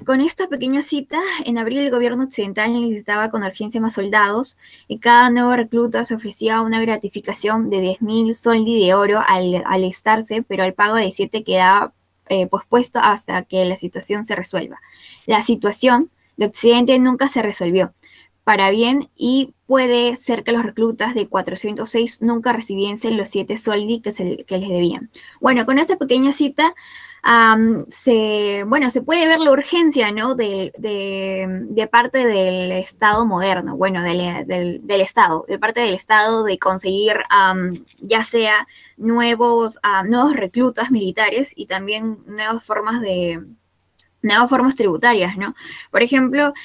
con esta pequeña cita, en abril el gobierno occidental necesitaba con urgencia más soldados y cada nuevo recluta se ofrecía una gratificación de 10.000 soldi de oro al alistarse, pero el pago de 7 quedaba pospuesto hasta que la situación se resuelva. La situación de Occidente nunca se resolvió para bien y puede ser que los reclutas de 406 nunca recibiesen los 7 soldi que les debían. Bueno, con esta pequeña cita se puede ver la urgencia, ¿no? de parte del Estado moderno, bueno, del Estado, de parte del Estado de conseguir ya sea nuevos reclutas militares y también nuevas formas tributarias, ¿no? Por ejemplo,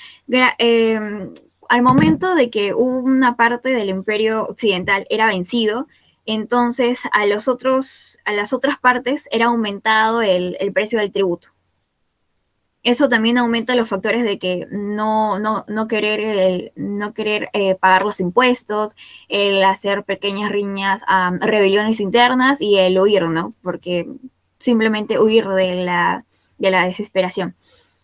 al momento de que una parte del imperio occidental era vencido, entonces a las otras partes era aumentado el precio del tributo. Eso también aumenta los factores de que no querer pagar los impuestos, el hacer pequeñas riñas, rebeliones internas y el huir, ¿no? Porque simplemente huir de la desesperación.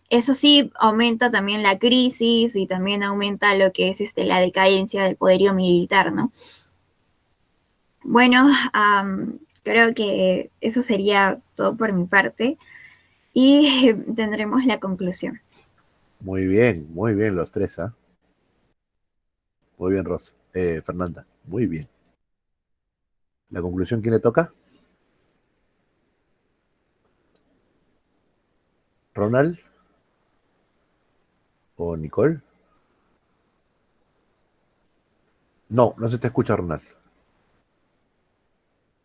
Eso sí, aumenta también la crisis y también aumenta lo que es la decadencia del poderío militar, ¿no? Bueno, creo que eso sería todo por mi parte y tendremos la conclusión. Muy bien los tres, ¿ah? Muy bien, Rosa. Fernanda, muy bien. ¿La conclusión quién le toca? ¿Ronald? ¿O Nicole? No, no se te escucha, Ronald.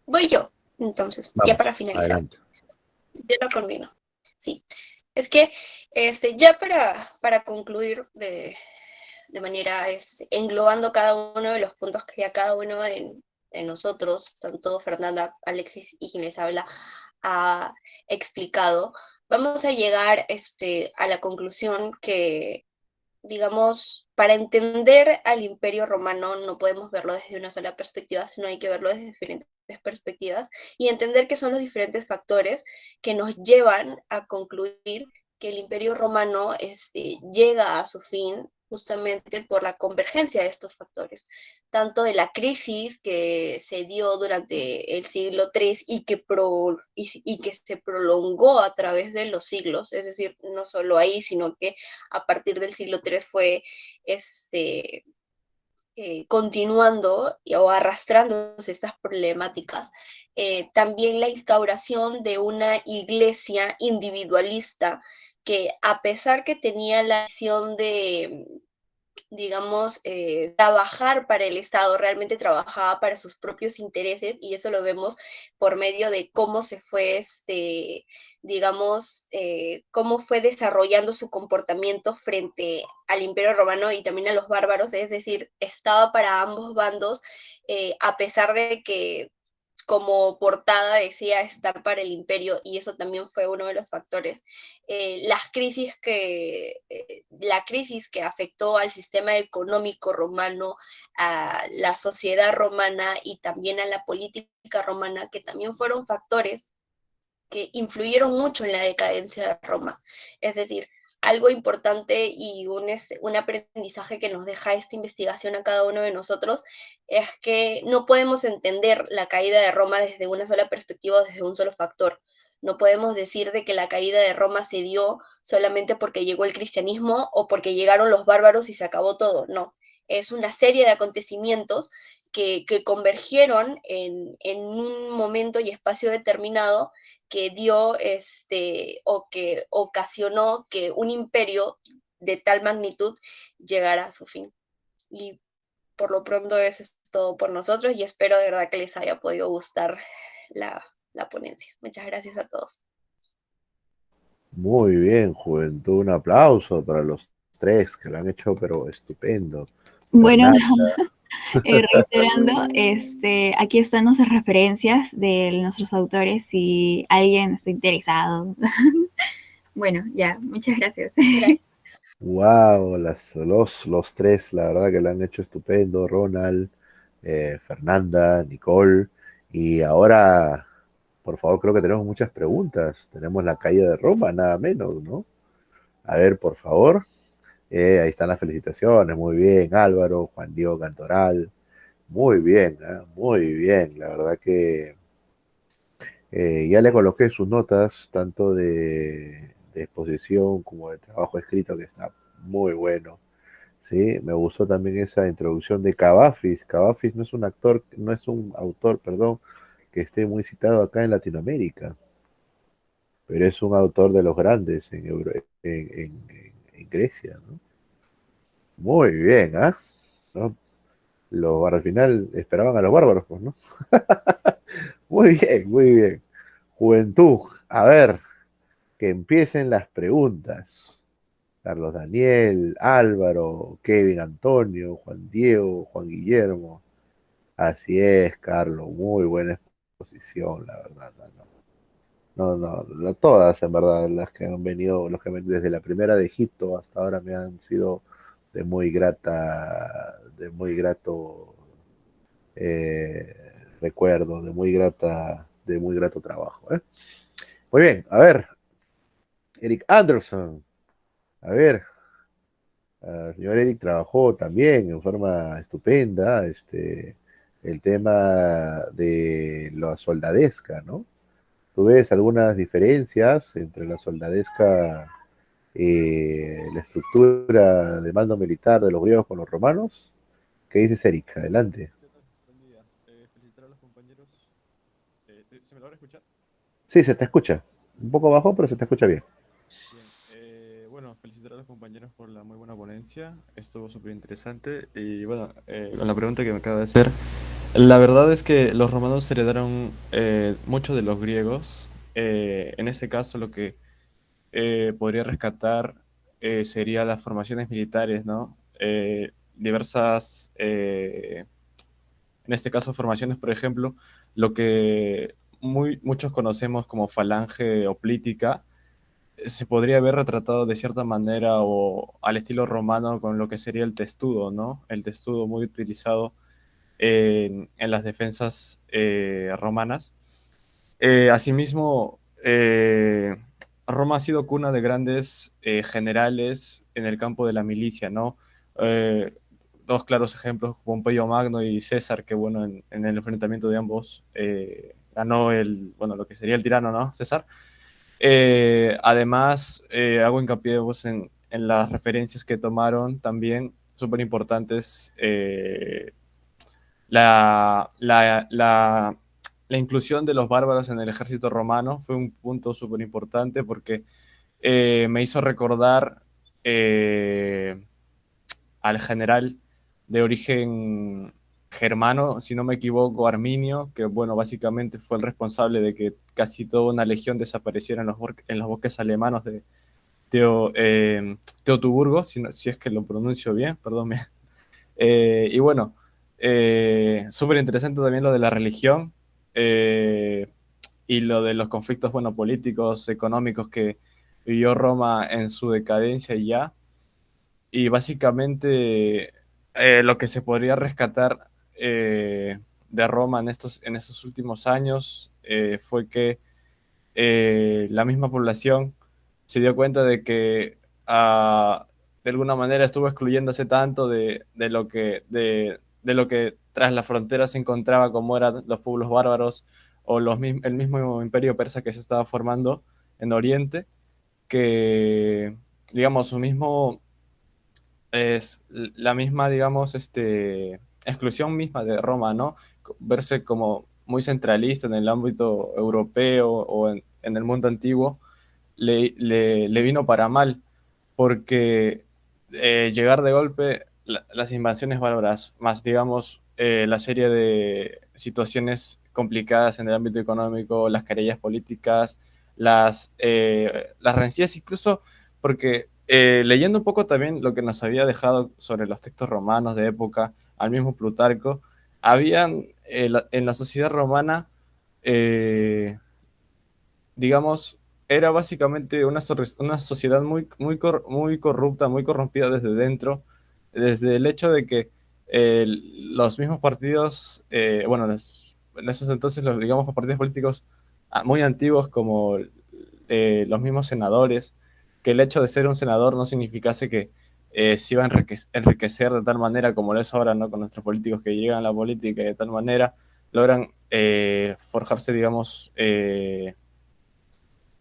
Voy yo, entonces, Vamos, ya para finalizar. adelante. Yo lo combino. Sí. Es que ya para concluir de manera englobando cada uno de los puntos que ya cada uno de nosotros, tanto Fernanda, Alexis y quien les habla, ha explicado, vamos a llegar a la conclusión que, digamos, para entender al Imperio Romano no podemos verlo desde una sola perspectiva, sino hay que verlo desde diferentes perspectivas y entender qué son los diferentes factores que nos llevan a concluir que el Imperio Romano llega a su fin justamente por la convergencia de estos factores, tanto de la crisis que se dio durante el siglo III y que se prolongó a través de los siglos, es decir, no solo ahí, sino que a partir del siglo III fue continuando o arrastrándose estas problemáticas. También la instauración de una iglesia individualista que, a pesar que tenía la visión de, digamos, trabajar para el Estado, realmente trabajaba para sus propios intereses, y eso lo vemos por medio de cómo se fue, digamos, cómo fue desarrollando su comportamiento frente al Imperio Romano y también a los bárbaros, es decir, estaba para ambos bandos, a pesar de que como portada decía estar para el imperio, y eso también fue uno de los factores. La crisis que afectó al sistema económico romano, a la sociedad romana y también a la política romana, que también fueron factores que influyeron mucho en la decadencia de Roma. Es decir, algo importante y un aprendizaje que nos deja esta investigación a cada uno de nosotros es que no podemos entender la caída de Roma desde una sola perspectiva o desde un solo factor. No podemos decir de que la caída de Roma se dio solamente porque llegó el cristianismo o porque llegaron los bárbaros y se acabó todo. No, es una serie de acontecimientos que convergieron en un momento y espacio determinado que dio o que ocasionó que un imperio de tal magnitud llegara a su fin. Y por lo pronto eso es todo por nosotros y espero de verdad que les haya podido gustar la ponencia. Muchas gracias a todos. Muy bien, juventud, un aplauso para los tres que lo han hecho, pero estupendo. Bueno, Fernanda, reiterando, aquí están nuestras referencias de nuestros autores si alguien está interesado. Bueno, ya, muchas gracias. Gracias. wow, los tres, la verdad que lo han hecho estupendo. Ronald, Fernanda, Nicole, y ahora, por favor, creo que tenemos muchas preguntas. Tenemos la caída de Roma, nada menos, ¿no? A ver, por favor. Ahí están las felicitaciones, muy bien, Álvaro, Juan Diego Cantoral, muy bien, muy bien, la verdad que ya le coloqué sus notas, tanto de exposición como de trabajo escrito, que está muy bueno, ¿sí? Me gustó también esa introducción de Cavafis. Cavafis no es un actor, no es un autor, perdón, que esté muy citado acá en Latinoamérica, pero es un autor de los grandes en Grecia, ¿no? Muy bien, ¿ah? ¿No? Al final esperaban a los bárbaros, pues, ¿no? Muy bien, muy bien. Juventud, a ver, que empiecen las preguntas. Carlos Daniel, Álvaro, Kevin Antonio, Juan Diego, Juan Guillermo. Así es, Carlos, muy buena exposición, la verdad. Todas, en verdad, las que han venido, los que han venido desde la primera de Egipto hasta ahora me han sido de muy grato recuerdo, de muy grato trabajo. Muy bien, a ver, Eric Anderson, a ver, el señor Eric trabajó también en forma estupenda el tema de la soldadesca, ¿no? ¿Tú ves algunas diferencias entre la soldadesca y la estructura de mando militar de los griegos con los romanos? ¿Qué dices, Eric? Adelante. ¿Qué tal? Buen día. Felicitar a los compañeros. ¿Se me logra escuchar? Sí, se te escucha. Un poco bajo, pero se te escucha bien. Bien. Bueno, felicitar a los compañeros por la muy buena ponencia. Estuvo súper interesante. Y bueno, con la pregunta que me acaba de hacer, la verdad es que los romanos heredaron mucho de los griegos. En este caso, lo que podría rescatar sería las formaciones militares, ¿no? diversas, en este caso, formaciones, por ejemplo, lo que muchos conocemos como falange oplítica, se podría haber retratado de cierta manera o al estilo romano con lo que sería el testudo, ¿no? El testudo muy utilizado en las defensas romanas. Asimismo, Roma ha sido cuna de grandes generales en el campo de la milicia, ¿no? Eh, Dos claros ejemplos, Pompeyo Magno y César, que bueno, en el enfrentamiento de ambos ganó bueno, lo que sería el tirano, ¿no? César. Además, hago hincapié pues, en las referencias que tomaron también, súper importantes, la inclusión de los bárbaros en el ejército romano fue un punto súper importante porque me hizo recordar al general de origen germano, si no me equivoco, Arminio, que bueno, básicamente fue el responsable de que casi toda una legión desapareciera en los bosques alemanos de Teutoburgo, si es que lo pronuncio bien, perdón. Y bueno, súper interesante también lo de la religión y lo de los conflictos, bueno, políticos, económicos que vivió Roma en su decadencia ya. Y básicamente lo que se podría rescatar de Roma en estos últimos años fue que la misma población se dio cuenta de que de alguna manera estuvo excluyéndose tanto de lo que tras la frontera se encontraba como eran los pueblos bárbaros o el mismo imperio persa que se estaba formando en Oriente, que digamos su mismo es la misma, digamos, exclusión misma de Roma, ¿no? Verse como muy centralista en el ámbito europeo o en el mundo antiguo, le vino para mal, porque llegar de golpe las invasiones bárbaras, más, digamos, la serie de situaciones complicadas en el ámbito económico, las querellas políticas, las rencillas, incluso porque leyendo un poco también lo que nos había dejado sobre los textos romanos de época, al mismo Plutarco, habían en la sociedad romana, digamos, era básicamente una sociedad muy corrupta, muy corrompida desde dentro, desde el hecho de que los mismos partidos, bueno, en esos entonces, digamos, los partidos políticos muy antiguos como los mismos senadores, que el hecho de ser un senador no significase que se iba a enriquecer de tal manera como lo es ahora, ¿no? Con nuestros políticos que llegan a la política y de tal manera logran forjarse, digamos,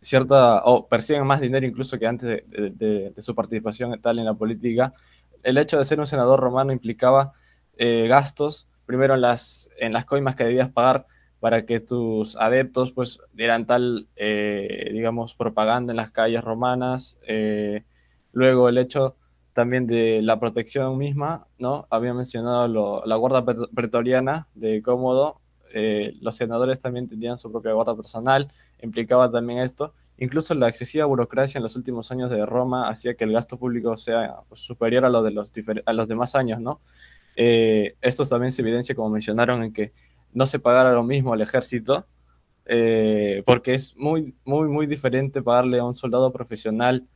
cierta, o perciben más dinero incluso que antes de su participación tal en la política. El hecho de ser un senador romano implicaba gastos, primero en las coimas que debías pagar para que tus adeptos pues dieran tal, digamos, propaganda en las calles romanas. Luego el hecho también de la protección misma, ¿no? Había mencionado la guardia pretoriana de Cómodo. Los senadores también tenían su propia guardia personal, implicaba también esto. Incluso la excesiva burocracia en los últimos años de Roma hacía que el gasto público sea pues, superior a lo de a los demás años, ¿no? Esto también se evidencia, como mencionaron, en que no se pagara lo mismo al ejército, porque es muy diferente pagarle a un soldado profesional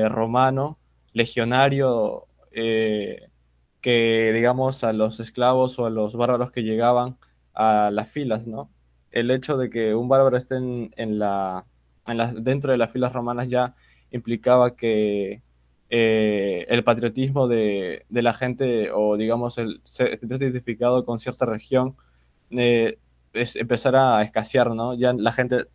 romano, legionario, que digamos a los esclavos o a los bárbaros que llegaban a las filas, ¿no? El hecho de que un bárbaro esté dentro de las filas romanas ya implicaba que el patriotismo de la gente, o digamos el ser identificado con cierta región, empezara a escasear, ¿no? Ya la gente,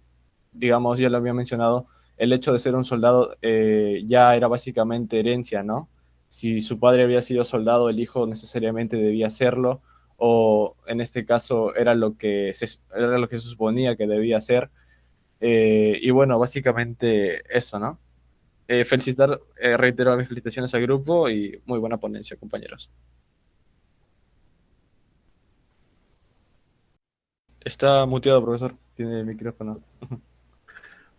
digamos, ya lo había mencionado, el hecho de ser un soldado ya era básicamente herencia, ¿no? Si su padre había sido soldado, el hijo necesariamente debía serlo, o en este caso era lo que se suponía que debía ser. Y bueno, básicamente eso, ¿no? Reitero mis felicitaciones al grupo y muy buena ponencia, compañeros. Está muteado, profesor. Tiene el micrófono.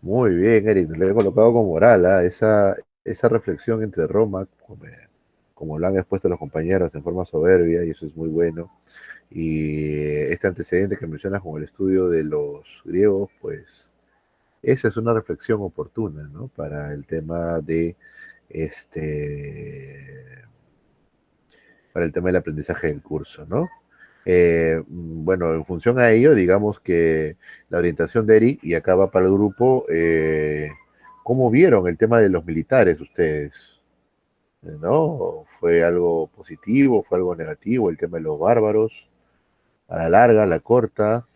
Muy bien, Eric, le he colocado con moral, ¿ah? Esa reflexión entre Roma como lo han expuesto los compañeros en forma soberbia, y eso es muy bueno. Y este antecedente que mencionas con el estudio de los griegos, pues esa es una reflexión oportuna, ¿no? Para el tema de este, para el tema del aprendizaje del curso, ¿no? Bueno, en función a ello, digamos que la orientación de Eric, y acá va para el grupo, ¿cómo vieron el tema de los militares ustedes? ¿No? ¿Fue algo positivo? ¿Fue algo negativo el tema de los bárbaros? ¿A la larga, a la corta?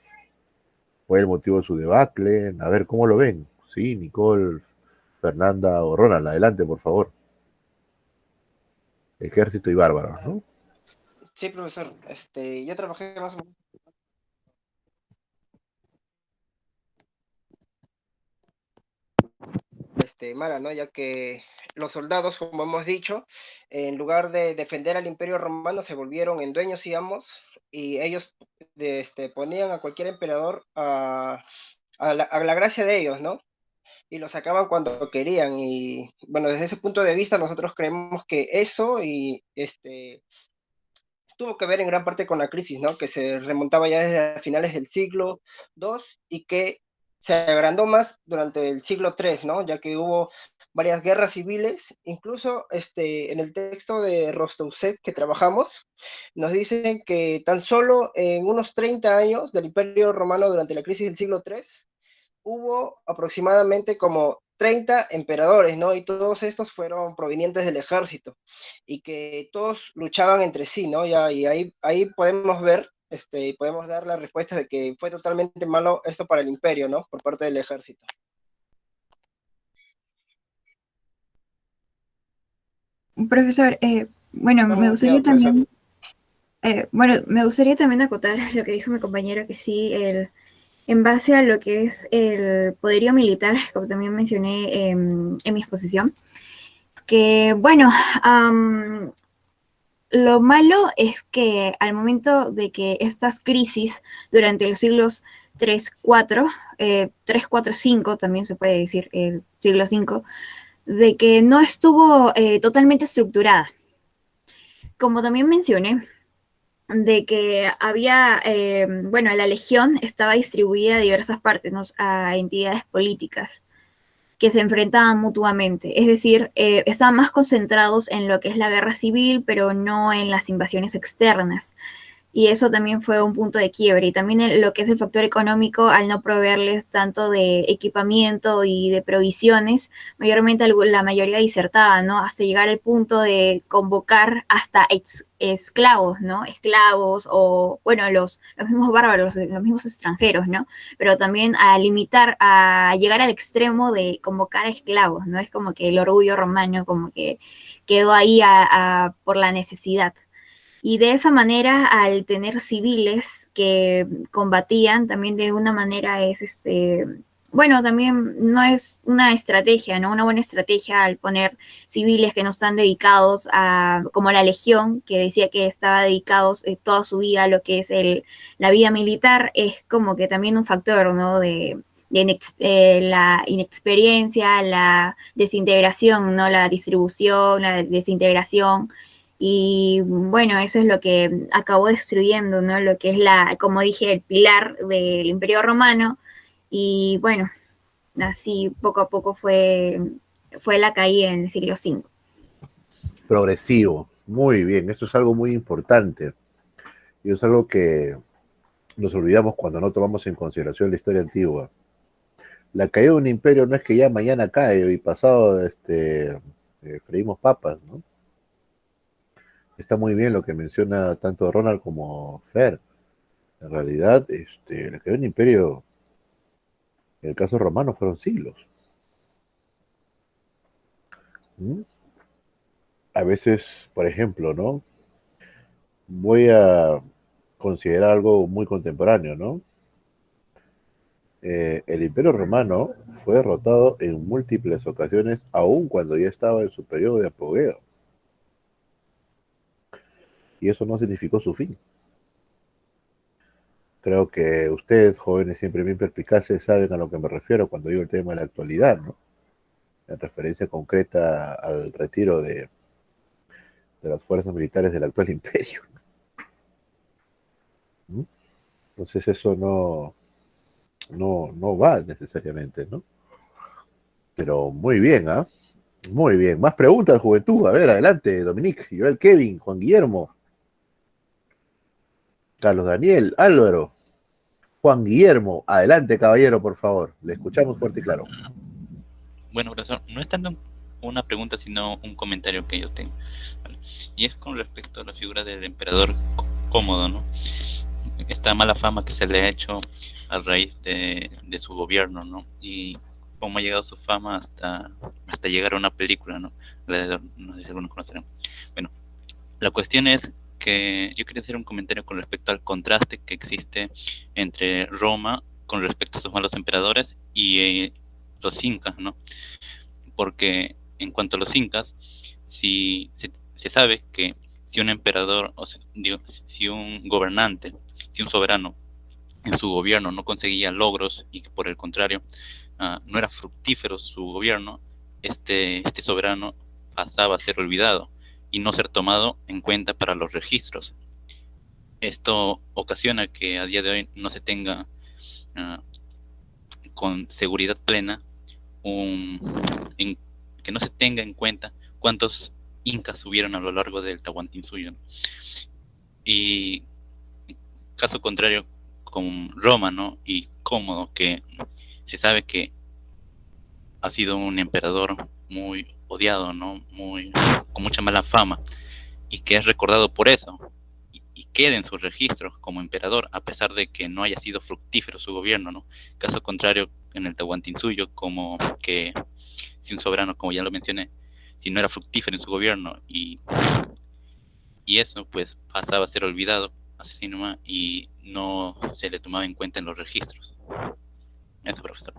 ¿Fue el motivo de su debacle? A ver, ¿cómo lo ven? Sí, Nicole, Fernanda o Ronald, adelante, por favor. Ejército y bárbaros, ¿no? Sí, profesor. Yo trabajé más o menos mala, ¿no? Ya que los soldados, como hemos dicho, en lugar de defender al Imperio Romano, se volvieron en dueños y amos, y ellos ponían a cualquier emperador a la gracia de ellos, ¿no? Y lo sacaban cuando querían. Y bueno, desde ese punto de vista, nosotros creemos que eso y tuvo que ver en gran parte con la crisis, ¿no? Que se remontaba ya desde finales del siglo II y que se agrandó más durante el siglo III, ¿no? Ya que hubo varias guerras civiles, incluso en el texto de Rostousek que trabajamos, nos dicen que tan solo en unos 30 años del Imperio Romano durante la crisis del siglo III, hubo aproximadamente como 30 emperadores, ¿no? Y todos estos fueron provenientes del ejército y que todos luchaban entre sí, ¿no? Ya, y ahí podemos ver, podemos dar la respuesta de que fue totalmente malo esto para el imperio, ¿no? Por parte del ejército. Profesor, bueno, Está me muteado, gustaría profesor. también, bueno, me gustaría también acotar lo que dijo mi compañero, que sí, en base a lo que es el poderío militar, como también mencioné en mi exposición, que bueno, lo malo es que al momento de que estas crisis durante los siglos 3, 4, 3, 4, 5, también se puede decir el siglo 5, de que no estuvo totalmente estructurada. Como también mencioné, de que había, bueno, la legión estaba distribuida a diversas partes, ¿no? A entidades políticas que se enfrentaban mutuamente. Es decir, estaban más concentrados en lo que es la guerra civil, pero no en las invasiones externas. Y eso también fue un punto de quiebre. Y también lo que es el factor económico, al no proveerles tanto de equipamiento y de provisiones, mayormente la mayoría disertaba, ¿no? Hasta llegar al punto de convocar hasta esclavos, ¿no? Esclavos o, bueno, los mismos bárbaros, los mismos extranjeros, ¿no? Pero también a limitar, a llegar al extremo de convocar a esclavos, ¿no? Es como que el orgullo romano como que quedó ahí por la necesidad. Y de esa manera, al tener civiles que combatían, también de una manera es, bueno, también no es una estrategia, ¿no? Una buena estrategia al poner civiles que no están dedicados a, como la Legión, que decía que estaba dedicados toda su vida a lo que es la vida militar, es como que también un factor, ¿no? La inexperiencia, la desintegración, ¿no? La distribución, la desintegración. Y bueno, eso es lo que acabó destruyendo, ¿no? Lo que es como dije, el pilar del Imperio Romano. Y bueno, así poco a poco fue la caída en el siglo V. Progresivo. Muy bien, eso es algo muy importante. Y es algo que nos olvidamos cuando no tomamos en consideración la historia antigua. La caída de un imperio no es que ya mañana cae y pasado freímos papas, ¿no? Está muy bien lo que menciona tanto Ronald como Fer. En realidad, la caída de un imperio, en el caso romano, fueron siglos. ¿Mm? A veces, por ejemplo, ¿no? Voy a considerar algo muy contemporáneo, ¿no? El Imperio Romano fue derrotado en múltiples ocasiones, aun cuando ya estaba en su periodo de apogeo. Y eso no significó su fin. Creo que ustedes, jóvenes siempre bien perspicaces, saben a lo que me refiero cuando digo el tema de la actualidad, ¿no? En referencia concreta al retiro de las fuerzas militares del actual imperio. ¿Mm? Entonces eso no va necesariamente, ¿no? Pero muy bien, ¿ah? Muy bien. Más preguntas, juventud. A ver, adelante, Dominique, Joel, Kevin, Juan Guillermo, Carlos Daniel, Álvaro, Juan Guillermo. Adelante, caballero, por favor. Le escuchamos fuerte y claro. Bueno, profesor, no es tanto una pregunta, sino un comentario que yo tengo, ¿vale? Y es con respecto a la figura del emperador Cómodo, ¿no? Esta mala fama que se le ha hecho a raíz de su gobierno, ¿no? Y cómo ha llegado su fama hasta llegar a una película, ¿no? No sé si algunos conocerán. Bueno, la cuestión es que yo quería hacer un comentario con respecto al contraste que existe entre Roma con respecto a sus malos emperadores y los incas, ¿no? Porque en cuanto a los incas, si se sabe que si un emperador, o sea, digo, si un gobernante, si un soberano en su gobierno no conseguía logros y que por el contrario no era fructífero su gobierno, este soberano pasaba a ser olvidado y no ser tomado en cuenta para los registros. Esto ocasiona que a día de hoy no se tenga con seguridad plena que no se tenga en cuenta cuántos incas hubieron a lo largo del Tahuantinsuyo, ¿no? Y caso contrario con Roma, ¿no? Y Cómodo, que se sabe que ha sido un emperador muy odiado, ¿no? Con mucha mala fama, y que es recordado por eso, y queda en sus registros como emperador, a pesar de que no haya sido fructífero su gobierno, ¿no? Caso contrario en el Tahuantinsuyo, como que si un soberano, como ya lo mencioné, si no era fructífero en su gobierno y eso pues pasaba a ser olvidado, así nomás, y no se le tomaba en cuenta en los registros. Eso, profesor.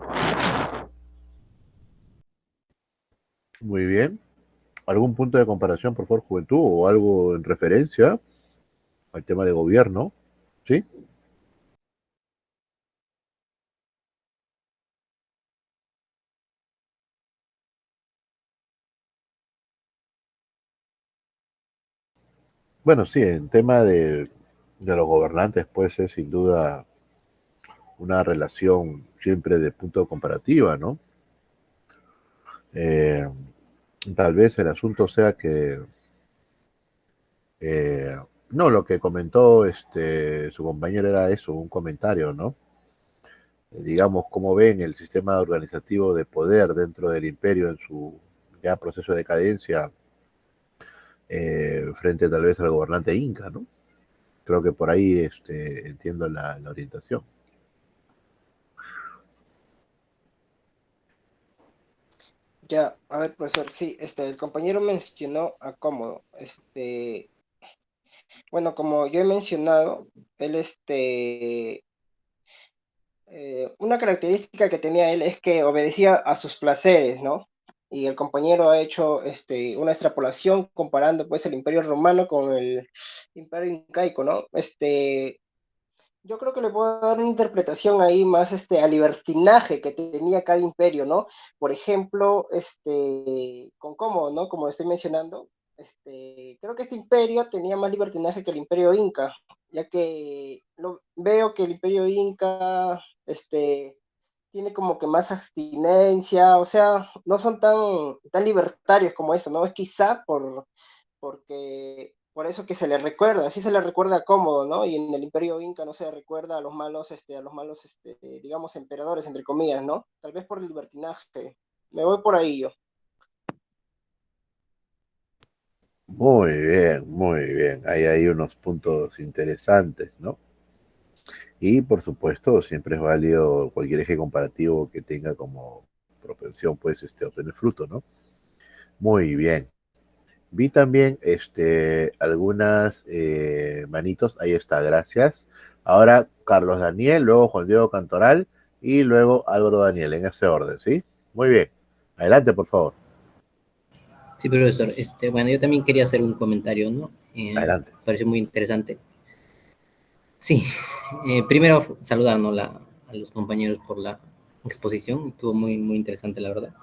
Muy bien. ¿Algún punto de comparación, por favor, juventud, o algo en referencia al tema de gobierno? ¿Sí? Bueno, sí, en tema de los gobernantes, pues es sin duda una relación siempre de punto comparativa, ¿no? Eh, Tal vez el asunto sea que eh, no, lo que comentó su compañero era eso, un comentario, ¿no? Digamos, cómo ven el sistema organizativo de poder dentro del imperio en su ya proceso de decadencia frente tal vez al gobernante inca, ¿no? Creo que por ahí entiendo la orientación. Ya, a ver, profesor, sí, el compañero mencionó a Cómodo. Bueno, como yo he mencionado, él, una característica que tenía él es que obedecía a sus placeres, ¿no? Y el compañero ha hecho, una extrapolación comparando, pues, el Imperio Romano con el Imperio Incaico, ¿no? Yo creo que le puedo dar una interpretación ahí más al libertinaje que tenía cada imperio, ¿no? Por ejemplo, con Cómodo, ¿no? Como estoy mencionando, creo que este imperio tenía más libertinaje que el imperio inca, ya que veo que el imperio inca, tiene como que más abstinencia, o sea, no son tan libertarios como esto, ¿no? Es quizá porque por eso que se le recuerda, así se le recuerda Cómodo, ¿no? Y en el Imperio Inca no se le recuerda digamos, emperadores, entre comillas, ¿no? Tal vez por el libertinaje. Me voy por ahí yo. Muy bien, muy bien. Hay unos puntos interesantes, ¿no? Y por supuesto, siempre es válido cualquier eje comparativo que tenga como propensión, pues, obtener fruto, ¿no? Muy bien. Vi también algunas manitos, ahí está, gracias. Ahora Carlos Daniel, luego Juan Diego Cantoral y luego Álvaro Daniel, en ese orden, ¿sí? Muy bien. Adelante, por favor. Sí, profesor. Bueno, yo también quería hacer un comentario, ¿no? Adelante. Pareció muy interesante. Sí, primero saludar, ¿no? A los compañeros por la exposición, estuvo muy interesante, la verdad.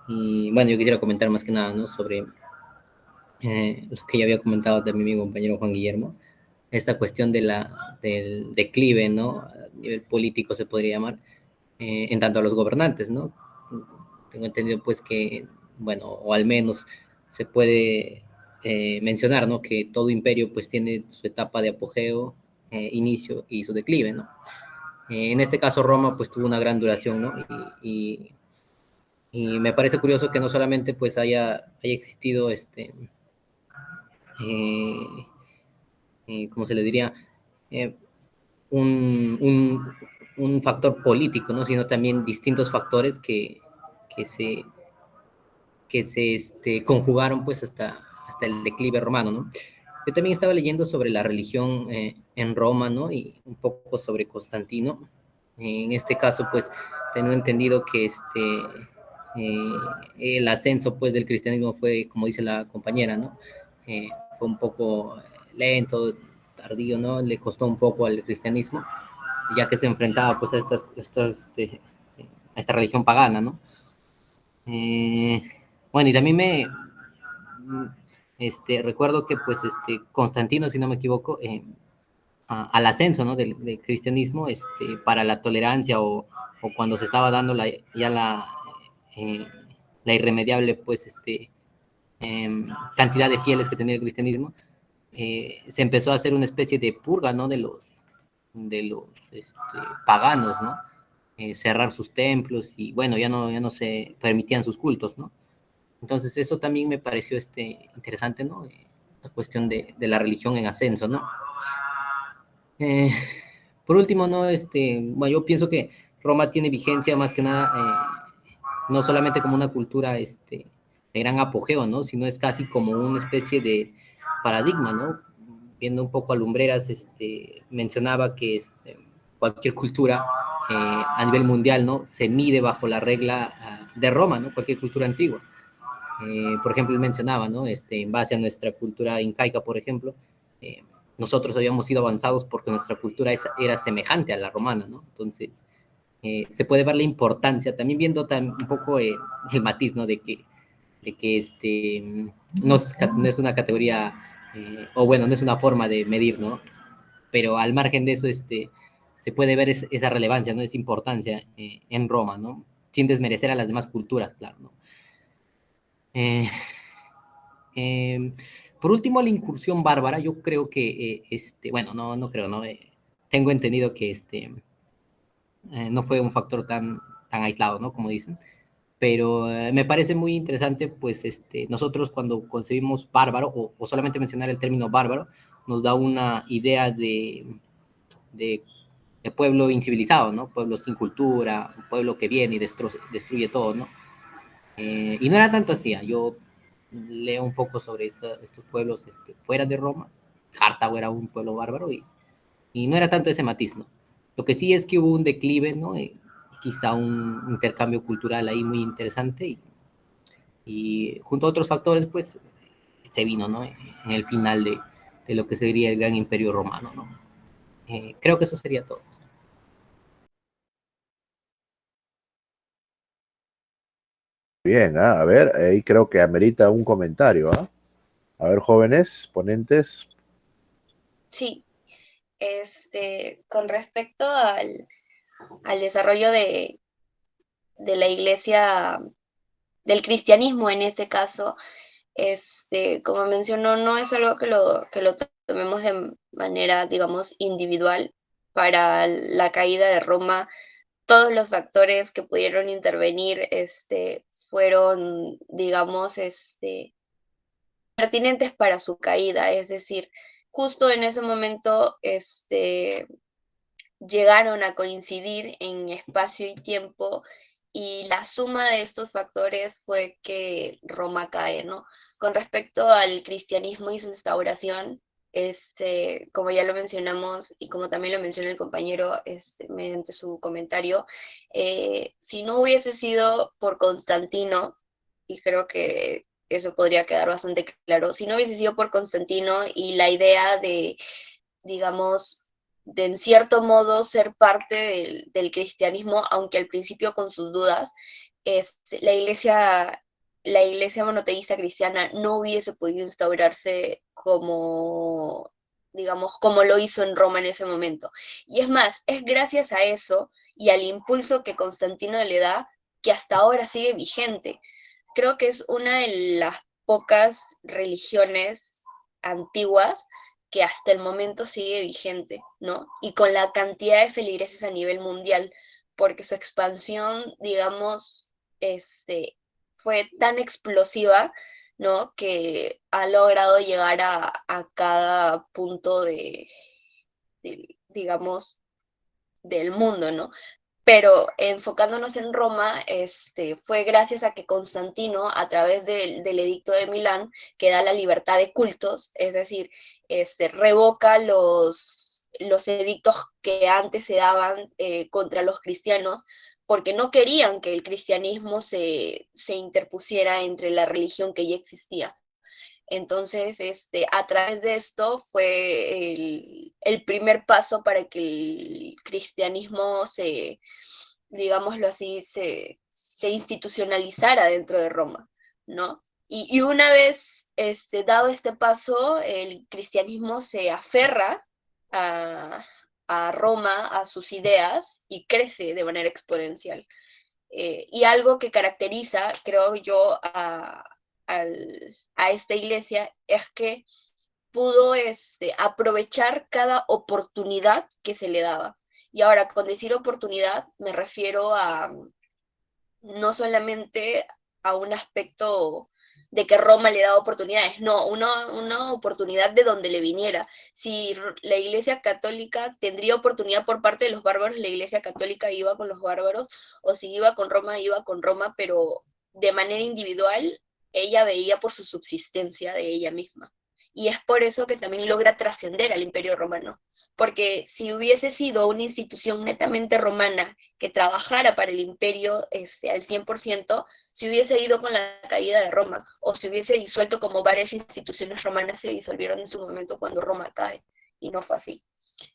Y bueno, yo quisiera comentar más que nada, ¿no? Sobre lo que ya había comentado también mi compañero Juan Guillermo, esta cuestión del declive, ¿no? A nivel político se podría llamar, en tanto a los gobernantes, ¿no? Tengo entendido pues que, bueno, o al menos se puede mencionar, ¿no? Que todo imperio pues tiene su etapa de apogeo, inicio y su declive, ¿no? En este caso Roma pues tuvo una gran duración, ¿no? Y me parece curioso que no solamente pues haya existido eh, ¿cómo se le diría? Eh, un, un, un, factor político, ¿no? Sino también distintos factores que se, conjugaron pues hasta el declive romano, ¿no? Yo también estaba leyendo sobre la religión en Roma, ¿no? Y un poco sobre Constantino. En este caso, pues, tengo entendido que eh, el ascenso, pues, del cristianismo fue, como dice la compañera, ¿no? Fue un poco lento, tardío, ¿no? Le costó un poco al cristianismo, ya que se enfrentaba, pues, a a esta religión pagana, ¿no? Bueno, y también recuerdo que, pues, Constantino, si no me equivoco, al ascenso, ¿no? del cristianismo, para la tolerancia o cuando se estaba dando ya eh, la irremediable, pues, cantidad de fieles que tenía el cristianismo, se empezó a hacer una especie de purga, ¿no? De los paganos, ¿no? Cerrar sus templos y, bueno, ya no se permitían sus cultos, ¿no? Entonces eso también me pareció interesante, ¿no? La cuestión de la religión en ascenso, ¿no? Eh, por último, ¿no? Bueno, yo pienso que Roma tiene vigencia más que nada, no solamente como una cultura de gran apogeo, ¿no? Sino es casi como una especie de paradigma, ¿no? Viendo un poco a Lumbreras, mencionaba que cualquier cultura a nivel mundial, ¿no? Se mide bajo la regla de Roma, ¿no? Cualquier cultura antigua. Por ejemplo, él mencionaba, ¿no? En base a nuestra cultura incaica, por ejemplo, nosotros habíamos sido avanzados porque nuestra cultura era semejante a la romana, ¿no? Entonces, se puede ver la importancia, también viendo un poco el matiz, ¿no? De que no es una categoría, o bueno, no es una forma de medir, ¿no? Pero al margen de eso, se puede ver esa relevancia, ¿no? Esa importancia en Roma, ¿no? Sin desmerecer a las demás culturas, claro, ¿no? Eh, eh, por último, la incursión bárbara, yo creo que, bueno, no creo, ¿no? Tengo entendido que no fue un factor tan aislado, ¿no? Como dicen, pero me parece muy interesante, pues, nosotros cuando concebimos bárbaro, o solamente mencionar el término bárbaro, nos da una idea de, de pueblo incivilizado, ¿no? Pueblo sin cultura, un pueblo que viene y destruye todo, ¿no? Y no era tanto así, yo leo un poco sobre estos pueblos fuera de Roma. Cartago era un pueblo bárbaro y no era tanto ese matiz, ¿no? Lo que sí es que hubo un declive, ¿no? Quizá un intercambio cultural ahí muy interesante y junto a otros factores, pues se vino, ¿no? En el final de lo que sería el gran imperio romano, ¿no? Creo que eso sería todo. Bien, a ver, ahí creo que amerita un comentario, ¿ah? A ver, jóvenes, ponentes. Sí, con respecto al desarrollo de la iglesia, del cristianismo en este caso, como mencionó, no es algo que lo tomemos de manera, digamos, individual. Para la caída de Roma, todos los factores que pudieron intervenir, fueron, digamos, pertinentes para su caída. Es decir, justo en ese momento, llegaron a coincidir en espacio y tiempo, y la suma de estos factores fue que Roma cae, ¿no? Con respecto al cristianismo y su instauración, como ya lo mencionamos y como también lo mencionó el compañero mediante su comentario, si no hubiese sido por Constantino, y creo que eso podría quedar bastante claro, si no hubiese sido por Constantino y la idea de, digamos, de en cierto modo ser parte del cristianismo, aunque al principio con sus dudas, la iglesia la iglesia monoteísta cristiana no hubiese podido instaurarse como, digamos, como lo hizo en Roma en ese momento. Y es más, es gracias a eso y al impulso que Constantino le da que hasta ahora sigue vigente. Creo que es una de las pocas religiones antiguas que hasta el momento sigue vigente, ¿no? Y con la cantidad de feligreses a nivel mundial, porque su expansión, digamos, fue tan explosiva, ¿no? Que ha logrado llegar a cada punto digamos, del mundo, ¿no? Pero enfocándonos en Roma, fue gracias a que Constantino, a través del Edicto de Milán, que da la libertad de cultos, es decir, revoca los edictos que antes se daban contra los cristianos, porque no querían que el cristianismo se interpusiera entre la religión que ya existía. Entonces, a través de esto fue el primer paso para que el cristianismo digámoslo así, se institucionalizara dentro de Roma, ¿no? Y una vez dado este paso, el cristianismo se aferra a Roma, a sus ideas, y crece de manera exponencial. Y algo que caracteriza, creo yo, a esta iglesia es que pudo aprovechar cada oportunidad que se le daba. Y ahora, con decir oportunidad, me refiero a no solamente a un aspecto de que Roma le da oportunidades, no, una oportunidad de donde le viniera. Si la Iglesia Católica tendría oportunidad por parte de los bárbaros, la Iglesia Católica iba con los bárbaros, o si iba con Roma, pero de manera individual, ella veía por su subsistencia de ella misma. Y es por eso que también logra trascender al Imperio Romano, porque si hubiese sido una institución netamente romana que trabajara para el imperio al 100%, si hubiese ido con la caída de Roma, o se hubiese disuelto como varias instituciones romanas se disolvieron en su momento cuando Roma cae, y no fue así.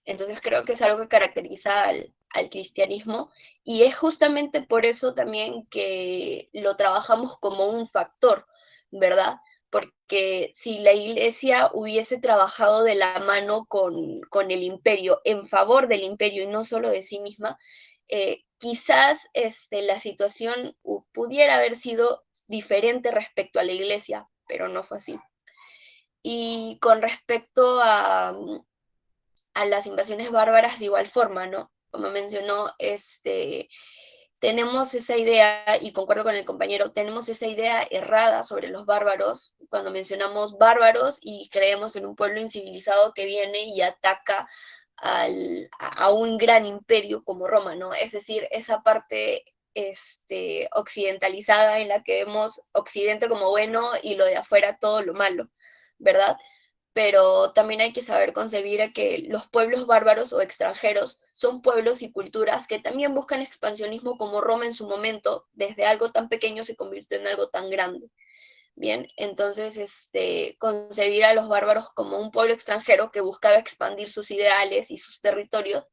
Entonces creo que es algo que caracteriza al cristianismo, y es justamente por eso también que lo trabajamos como un factor, ¿verdad? Porque si la iglesia hubiese trabajado de la mano con el imperio, en favor del imperio y no solo de sí misma, quizás la situación pudiera haber sido diferente respecto a la iglesia, pero no fue así. Y con respecto a las invasiones bárbaras, de igual forma, ¿no? Como mencionó, tenemos esa idea, y concuerdo con el compañero, tenemos esa idea errada sobre los bárbaros, cuando mencionamos bárbaros y creemos en un pueblo incivilizado que viene y ataca a un gran imperio como Roma, ¿no? Es decir, esa parte occidentalizada en la que vemos Occidente como bueno y lo de afuera todo lo malo, ¿verdad? Pero también hay que saber concebir a que los pueblos bárbaros o extranjeros son pueblos y culturas que también buscan expansionismo como Roma en su momento, desde algo tan pequeño se convirtió en algo tan grande. Bien, entonces concebir a los bárbaros como un pueblo extranjero que buscaba expandir sus ideales y sus territorios,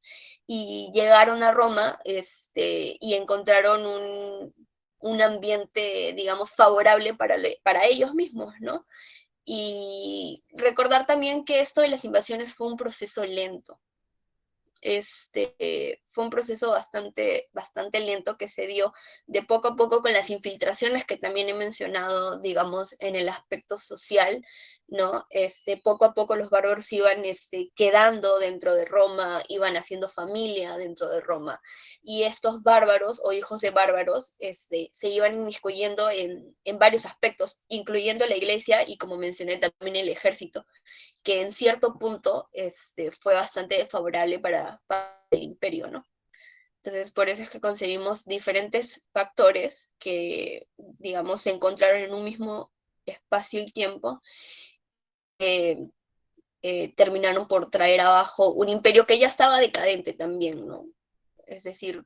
y llegaron a Roma y encontraron un ambiente, digamos, favorable para ellos mismos, ¿no? Y recordar también que esto de las invasiones fue un proceso lento. Fue un proceso bastante lento que se dio de poco a poco con las infiltraciones que también he mencionado, digamos, en el aspecto social, ¿no? Poco a poco los bárbaros iban quedando dentro de Roma, iban haciendo familia dentro de Roma, y estos bárbaros o hijos de bárbaros se iban inmiscuyendo en varios aspectos, incluyendo la iglesia y, como mencioné, también el ejército, que en cierto punto fue bastante favorable para el imperio, ¿no? Entonces, por eso es que conseguimos diferentes factores que, digamos, se encontraron en un mismo espacio y tiempo, terminaron por traer abajo un imperio que ya estaba decadente también, ¿no? Es decir,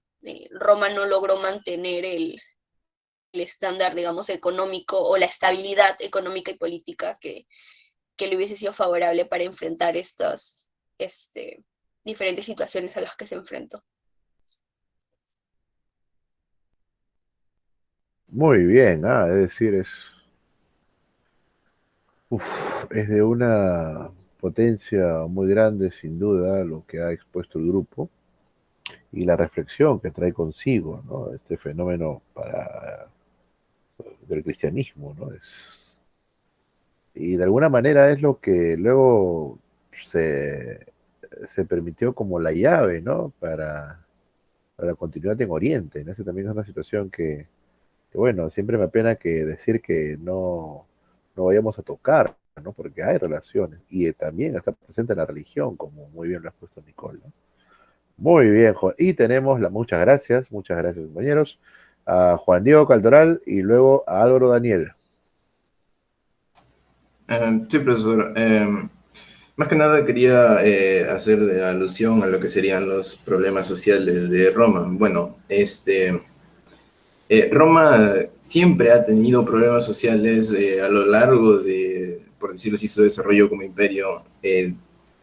Roma no logró mantener el estándar, digamos, económico o la estabilidad económica y política que le hubiese sido favorable para enfrentar estas diferentes situaciones a las que se enfrentó. Muy bien, es decir, es de una potencia muy grande, sin duda, lo que ha expuesto el grupo y la reflexión que trae consigo, ¿no? Este fenómeno del cristianismo, ¿no? Y de alguna manera es lo que luego se, se permitió como la llave, ¿no? Para la continuidad en Oriente, ¿no? Esa también es una situación que, bueno, siempre me apena que decir que no vayamos a tocar, ¿no? Porque hay relaciones y también está presente la religión, como muy bien lo ha puesto Nicole, ¿no? Muy bien, Juan. Y tenemos muchas gracias, compañeros, a Juan Diego Caldoral y luego a Álvaro Daniel. Sí, profesor. Más que nada quería hacer de alusión a lo que serían los problemas sociales de Roma. Bueno, Roma siempre ha tenido problemas sociales a lo largo de, por decirlo así, su desarrollo como imperio.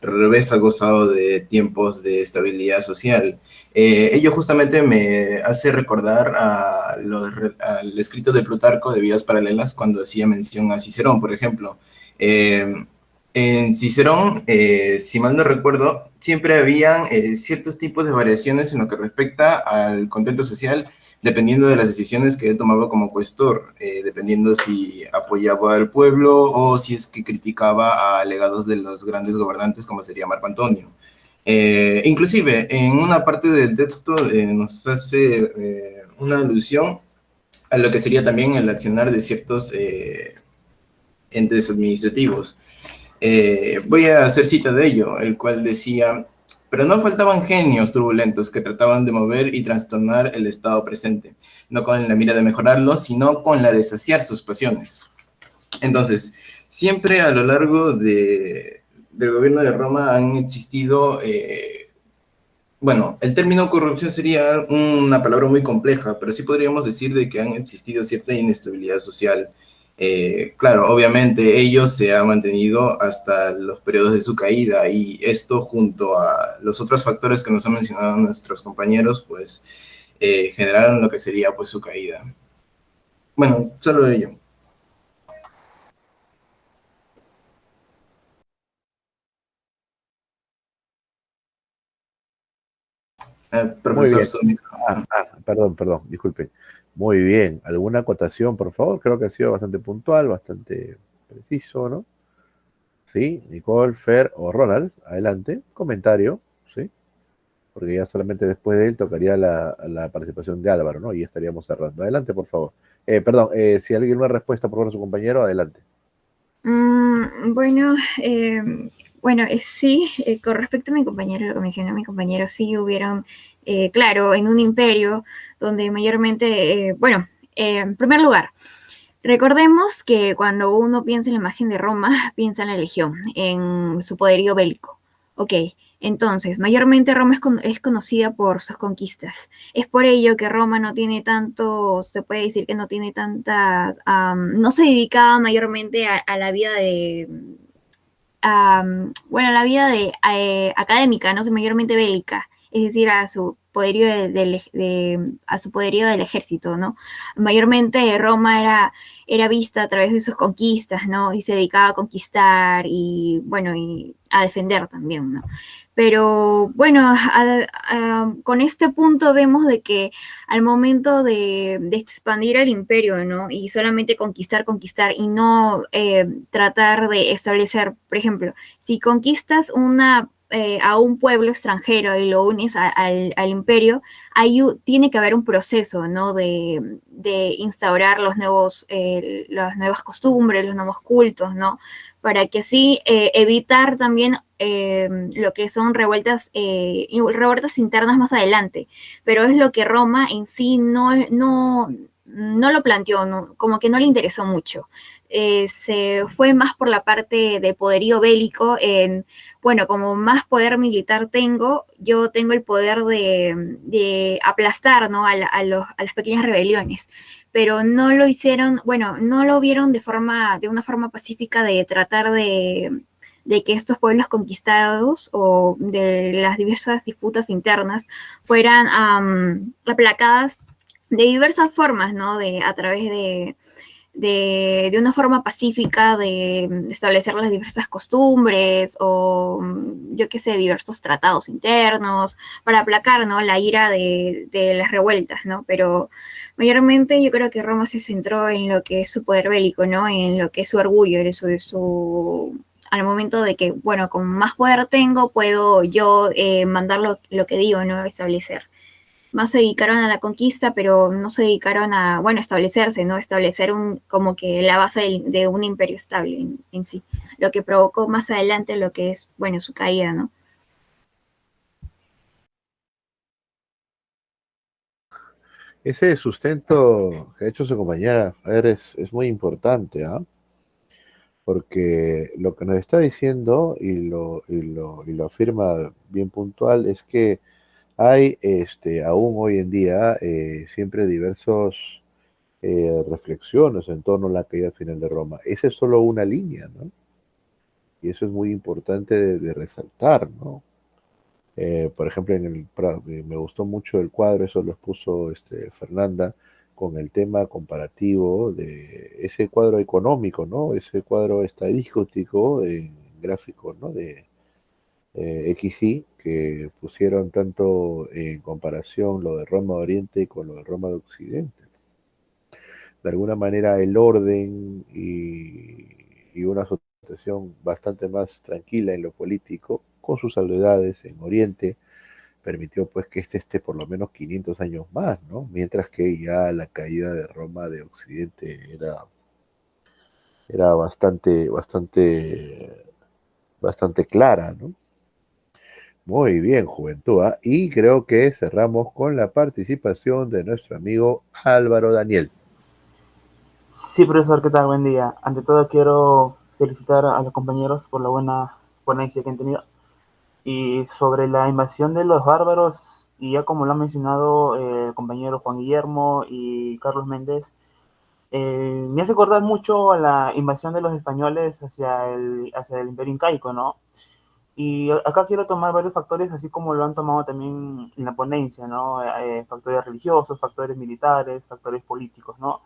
Revés ha gozado de tiempos de estabilidad social. Ello justamente me hace recordar al escrito de Plutarco de Vidas Paralelas cuando hacía mención a Cicerón, por ejemplo. En Cicerón, si mal no recuerdo, siempre habían ciertos tipos de variaciones en lo que respecta al contexto social, dependiendo de las decisiones que él tomaba como cuestor, dependiendo si apoyaba al pueblo o si es que criticaba a legados de los grandes gobernantes como sería Marco Antonio. Inclusive, en una parte del texto nos hace una alusión a lo que sería también el accionar de ciertos entes administrativos. Voy a hacer cita de ello, el cual decía: pero no faltaban genios turbulentos que trataban de mover y trastornar el estado presente, no con la mira de mejorarlo, sino con la de saciar sus pasiones. Entonces, siempre a lo largo del gobierno de Roma han existido, bueno, el término corrupción sería una palabra muy compleja, pero sí podríamos decir de que han existido cierta inestabilidad social. Claro, obviamente ellos se han mantenido hasta los periodos de su caída y esto junto a los otros factores que nos han mencionado nuestros compañeros, pues generaron lo que sería pues su caída. Bueno, solo ello. Profesor Zúñiga. Perdón, disculpe. Muy bien. ¿Alguna acotación, por favor? Creo que ha sido bastante puntual, bastante preciso, ¿no? Sí, Nicole, Fer o Ronald, adelante. Comentario, ¿sí? Porque ya solamente después de él tocaría la participación de Álvaro, ¿no? Y estaríamos cerrando. Adelante, por favor. Si alguien una respuesta, por favor, a su compañero, adelante. Bueno, sí, con respecto a mi compañero, lo que mencionó mi compañero, sí hubieron, claro, en un imperio donde mayormente, en primer lugar, recordemos que cuando uno piensa en la imagen de Roma, piensa en la legión, en su poderío bélico. Ok, entonces, mayormente Roma es conocida por sus conquistas. Es por ello que Roma no tiene tanto, se puede decir que no tiene tantas, no se dedicaba mayormente a la vida de, la vida de académica, no sé, mayormente bélica, es decir, a su poderío a su poderío del ejército, ¿no? Mayormente Roma era vista a través de sus conquistas, ¿no? Y se dedicaba a conquistar y, bueno, y a defender también, ¿no? Pero, bueno, con este punto vemos de que al momento de expandir el imperio, ¿no? Y solamente conquistar y no tratar de establecer, por ejemplo, si conquistas a un pueblo extranjero y lo unes al imperio, tiene que haber un proceso, ¿no? De instaurar las nuevas costumbres, los nuevos cultos, ¿no? Para que así evitar también lo que son revueltas internas más adelante. Pero es lo que Roma en sí no lo planteó, ¿no? Como que no le interesó mucho. Se fue más por la parte de poderío bélico, bueno, como más poder militar yo tengo el poder de aplastar, ¿no? a las pequeñas rebeliones, pero no lo hicieron, bueno, no lo vieron de una forma pacífica de tratar de que estos pueblos conquistados o de las diversas disputas internas fueran aplacadas de diversas formas, ¿no? A través de una forma pacífica de establecer las diversas costumbres o, yo qué sé, diversos tratados internos para aplacar, ¿no? La ira de las revueltas, ¿no? Pero mayormente yo creo que Roma se centró en lo que es su poder bélico, ¿no? En lo que es su orgullo, al momento de que, bueno, con más poder tengo, puedo yo mandar lo que digo, ¿no? Establecer. Más se dedicaron a la conquista, pero no se dedicaron a, bueno, establecerse, ¿no? Establecer como que la base de un imperio estable en sí, lo que provocó más adelante lo que es, bueno, su caída, ¿no? Ese sustento que ha hecho su compañera Fer es muy importante, ¿ah? Porque lo que nos está diciendo y lo afirma bien puntual es que hay aún hoy en día siempre diversos reflexiones en torno a la caída final de Roma. Esa es solo una línea, ¿no? Y eso es muy importante de resaltar, ¿no? Por ejemplo, me gustó mucho el cuadro, eso lo expuso Fernanda, con el tema comparativo de ese cuadro económico, ¿no? Ese cuadro estadístico en gráfico, ¿no? De XY, que pusieron tanto en comparación lo de Roma de Oriente con lo de Roma de Occidente. De alguna manera el orden y una situación bastante más tranquila en lo político, con sus salvedades en Oriente, permitió pues que este esté por lo menos 500 años más, ¿no? Mientras que ya la caída de Roma de Occidente era bastante clara, ¿no? Muy bien, Juventud, ¿ah? Y creo que cerramos con la participación de nuestro amigo Álvaro Daniel. Sí, profesor, ¿qué tal? Buen día. Ante todo quiero felicitar a los compañeros por la buena ponencia que han tenido. Y sobre la invasión de los bárbaros, y ya como lo han mencionado el compañero Juan Guillermo y Carlos Méndez, me hace acordar mucho a la invasión de los españoles hacia el Imperio Incaico, ¿no? Y acá quiero tomar varios factores, así como lo han tomado también en la ponencia, ¿no? Factores religiosos, factores militares, factores políticos, ¿no?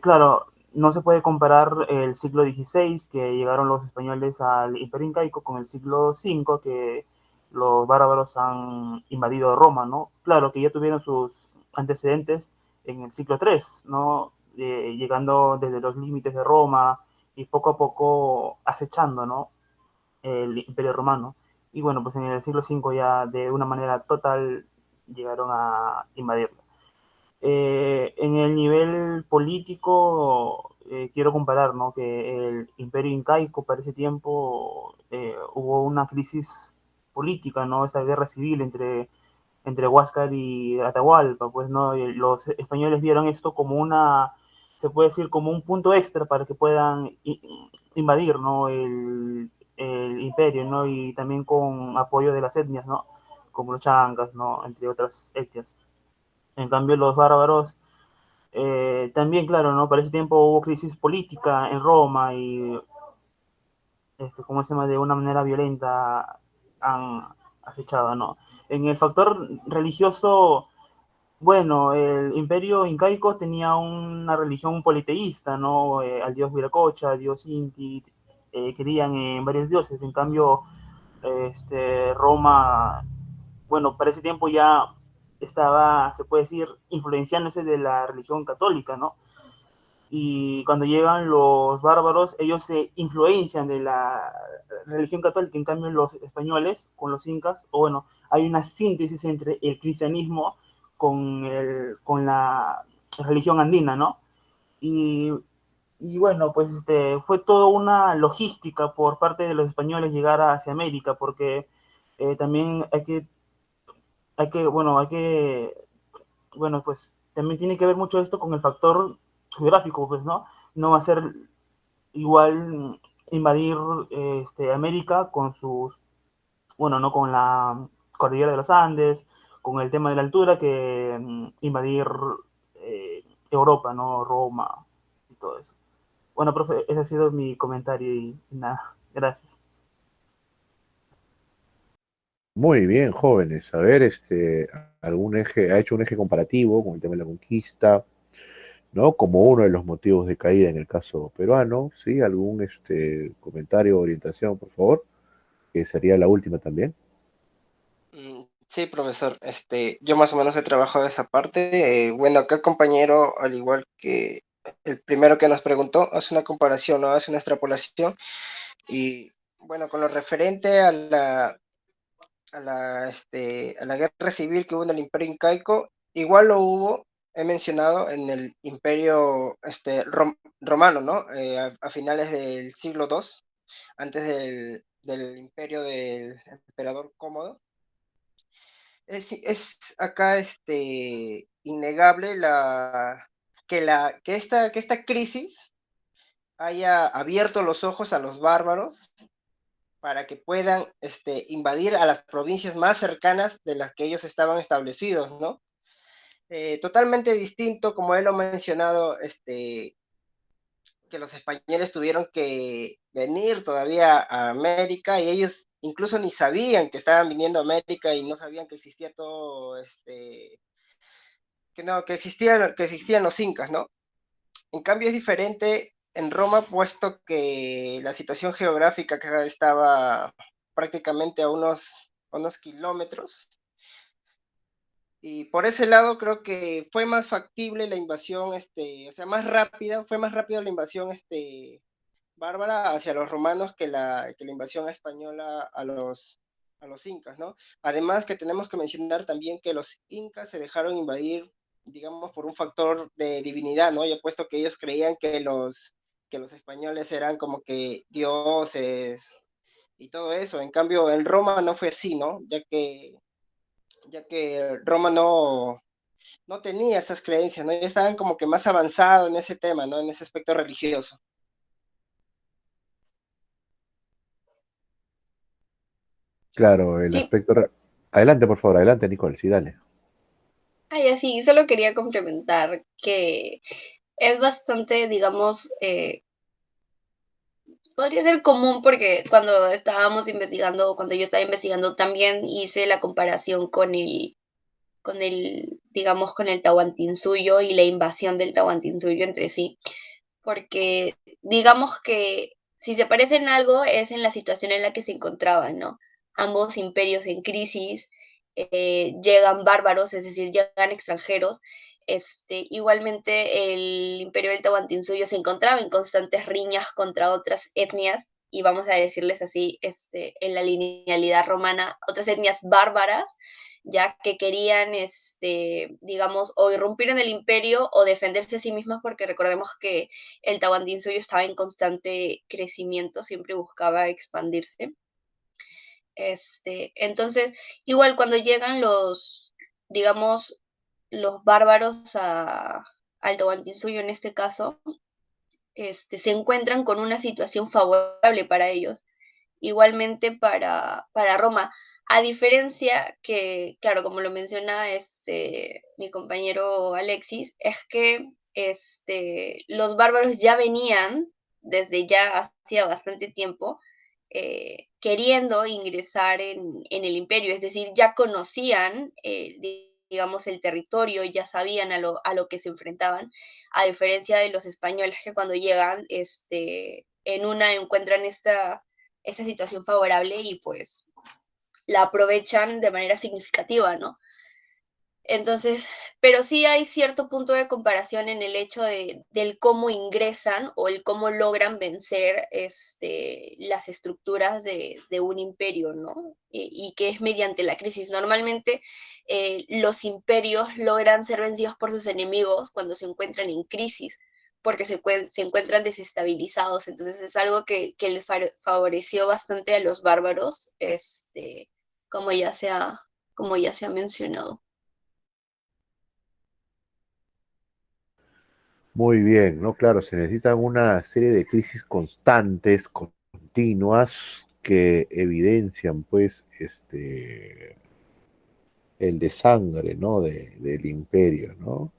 Claro, no se puede comparar el siglo XVI, que llegaron los españoles al Imperio Incaico, con el siglo V, que los bárbaros han invadido Roma, ¿no? Claro, que ya tuvieron sus antecedentes en el siglo III, ¿no? Llegando desde los límites de Roma y poco a poco acechando, ¿no? El Imperio Romano. Y bueno, pues en el siglo V ya de una manera total llegaron a invadirlo. En el nivel político, quiero comparar, ¿no? Que el Imperio Incaico para ese tiempo hubo una crisis política, ¿no? Esa guerra civil entre Huáscar y Atahualpa, pues, ¿no? Y los españoles vieron esto como se puede decir, como un punto extra para que puedan invadir, ¿no? El imperio, ¿no? Y también con apoyo de las etnias, ¿no? Como los changas, ¿no? Entre otras etnias. En cambio, los bárbaros también, claro, ¿no? Para ese tiempo hubo crisis política en Roma y, ¿cómo se llama? De una manera violenta han acechado, ¿no? En el factor religioso, bueno, el imperio incaico tenía una religión politeísta, ¿no? Al dios Viracocha, al dios Inti, creían en varios dioses. En cambio, Roma, bueno, para ese tiempo ya estaba, se puede decir, influenciándose de la religión católica, ¿no? Y cuando llegan los bárbaros, ellos se influencian de la religión católica. En cambio, los españoles, con los incas, o bueno, hay una síntesis entre el cristianismo con la religión andina, ¿no? Y, y bueno, pues fue toda una logística por parte de los españoles llegar hacia América, porque también bueno, pues también tiene que ver mucho esto con el factor geográfico, pues, ¿no? No va a ser igual invadir América con bueno, no con la cordillera de los Andes, con el tema de la altura, que invadir Europa, ¿no? Roma y todo eso. Bueno, profe, ese ha sido mi comentario y nada, gracias. Muy bien, jóvenes. A ver, algún eje, ha hecho un eje comparativo con el tema de la conquista, ¿no? Como uno de los motivos de caída en el caso peruano, ¿sí? Algún comentario o orientación, por favor, que sería la última también. Sí, profesor, yo más o menos he trabajado esa parte. Bueno, acá el compañero, al igual que el primero que nos preguntó, hace una comparación, ¿no? Hace una extrapolación. Y bueno, con lo referente a la guerra civil que hubo en el Imperio Incaico, igual lo hubo, he mencionado, en el Imperio Romano, ¿no? A finales del siglo II, antes del imperio del emperador Cómodo. Es acá innegable que esta crisis haya abierto los ojos a los bárbaros para que puedan invadir a las provincias más cercanas de las que ellos estaban establecidos, ¿no? Totalmente distinto, como él lo ha mencionado, que los españoles tuvieron que venir todavía a América y ellos incluso ni sabían que estaban viniendo a América y no sabían que existía todo, que no, que existían los incas, ¿no? En cambio es diferente en Roma, puesto que la situación geográfica que estaba prácticamente a unos kilómetros. Y por ese lado creo que fue más factible la invasión, o sea, más rápida, fue más rápida la invasión bárbara hacia los romanos que la invasión española a los incas, ¿no? Además que tenemos que mencionar también que los incas se dejaron invadir, digamos, por un factor de divinidad, ¿no? Ya puesto que ellos creían que los españoles eran como que dioses y todo eso. En cambio, en Roma no fue así, ¿no? Ya que Roma no tenía esas creencias, ¿no? Ya estaban como que más avanzados en ese tema, ¿no? En ese aspecto religioso. Claro, el Sí, aspecto... Adelante, por favor, adelante, Nicole, sí, dale. así, solo quería complementar que es bastante, digamos, podría ser común porque cuando estábamos investigando, cuando yo estaba investigando, también hice la comparación digamos, con el Tahuantinsuyo y la invasión del Tahuantinsuyo entre sí, porque digamos que si se parecen algo es en la situación en la que se encontraban, ¿no? Ambos imperios en crisis, llegan bárbaros, es decir, llegan extranjeros. Igualmente el imperio del Tahuantinsuyo se encontraba en constantes riñas contra otras etnias, y vamos a decirles así, en la linealidad romana, otras etnias bárbaras, ya que querían, digamos, o irrumpir en el imperio o defenderse a sí mismas, porque recordemos que el Tahuantinsuyo estaba en constante crecimiento, siempre buscaba expandirse. Entonces, igual cuando llegan digamos, los bárbaros al Tahuantinsuyo en este caso, se encuentran con una situación favorable para ellos, igualmente para Roma. A diferencia que, claro, como lo menciona mi compañero Alexis, es que los bárbaros ya venían desde ya hacía bastante tiempo queriendo ingresar en el imperio, es decir, ya conocían, digamos, el territorio, ya sabían a lo que se enfrentaban, a diferencia de los españoles que cuando llegan, en una encuentran esta situación favorable y pues la aprovechan de manera significativa, ¿no? Entonces, pero sí hay cierto punto de comparación en el hecho del cómo ingresan o el cómo logran vencer las estructuras de un imperio, ¿no? Y que es mediante la crisis. Normalmente los imperios logran ser vencidos por sus enemigos cuando se encuentran en crisis, porque se encuentran desestabilizados. Entonces es algo que les favoreció bastante a los bárbaros, como como ya se ha mencionado. Muy bien, ¿no? Claro, se necesitan una serie de crisis constantes, continuas, que evidencian, pues, el desangre, ¿no? Del imperio, ¿no?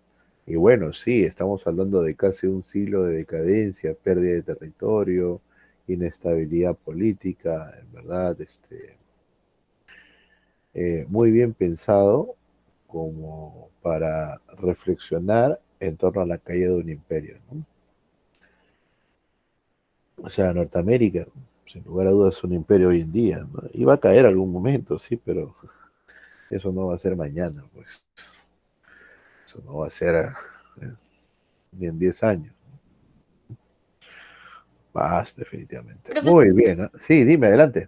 Y bueno, sí, estamos hablando de casi un siglo de decadencia, pérdida de territorio, inestabilidad política, en verdad, muy bien pensado como para reflexionar en torno a la caída de un imperio, ¿no? O sea, Norteamérica, sin lugar a dudas, es un imperio hoy en día, ¿no? Y va a caer algún momento, sí, pero eso no va a ser mañana, pues. Eso no va a ser ni en 10 años. Más, definitivamente. Profesor, Muy bien, ¿eh? Sí, dime, adelante.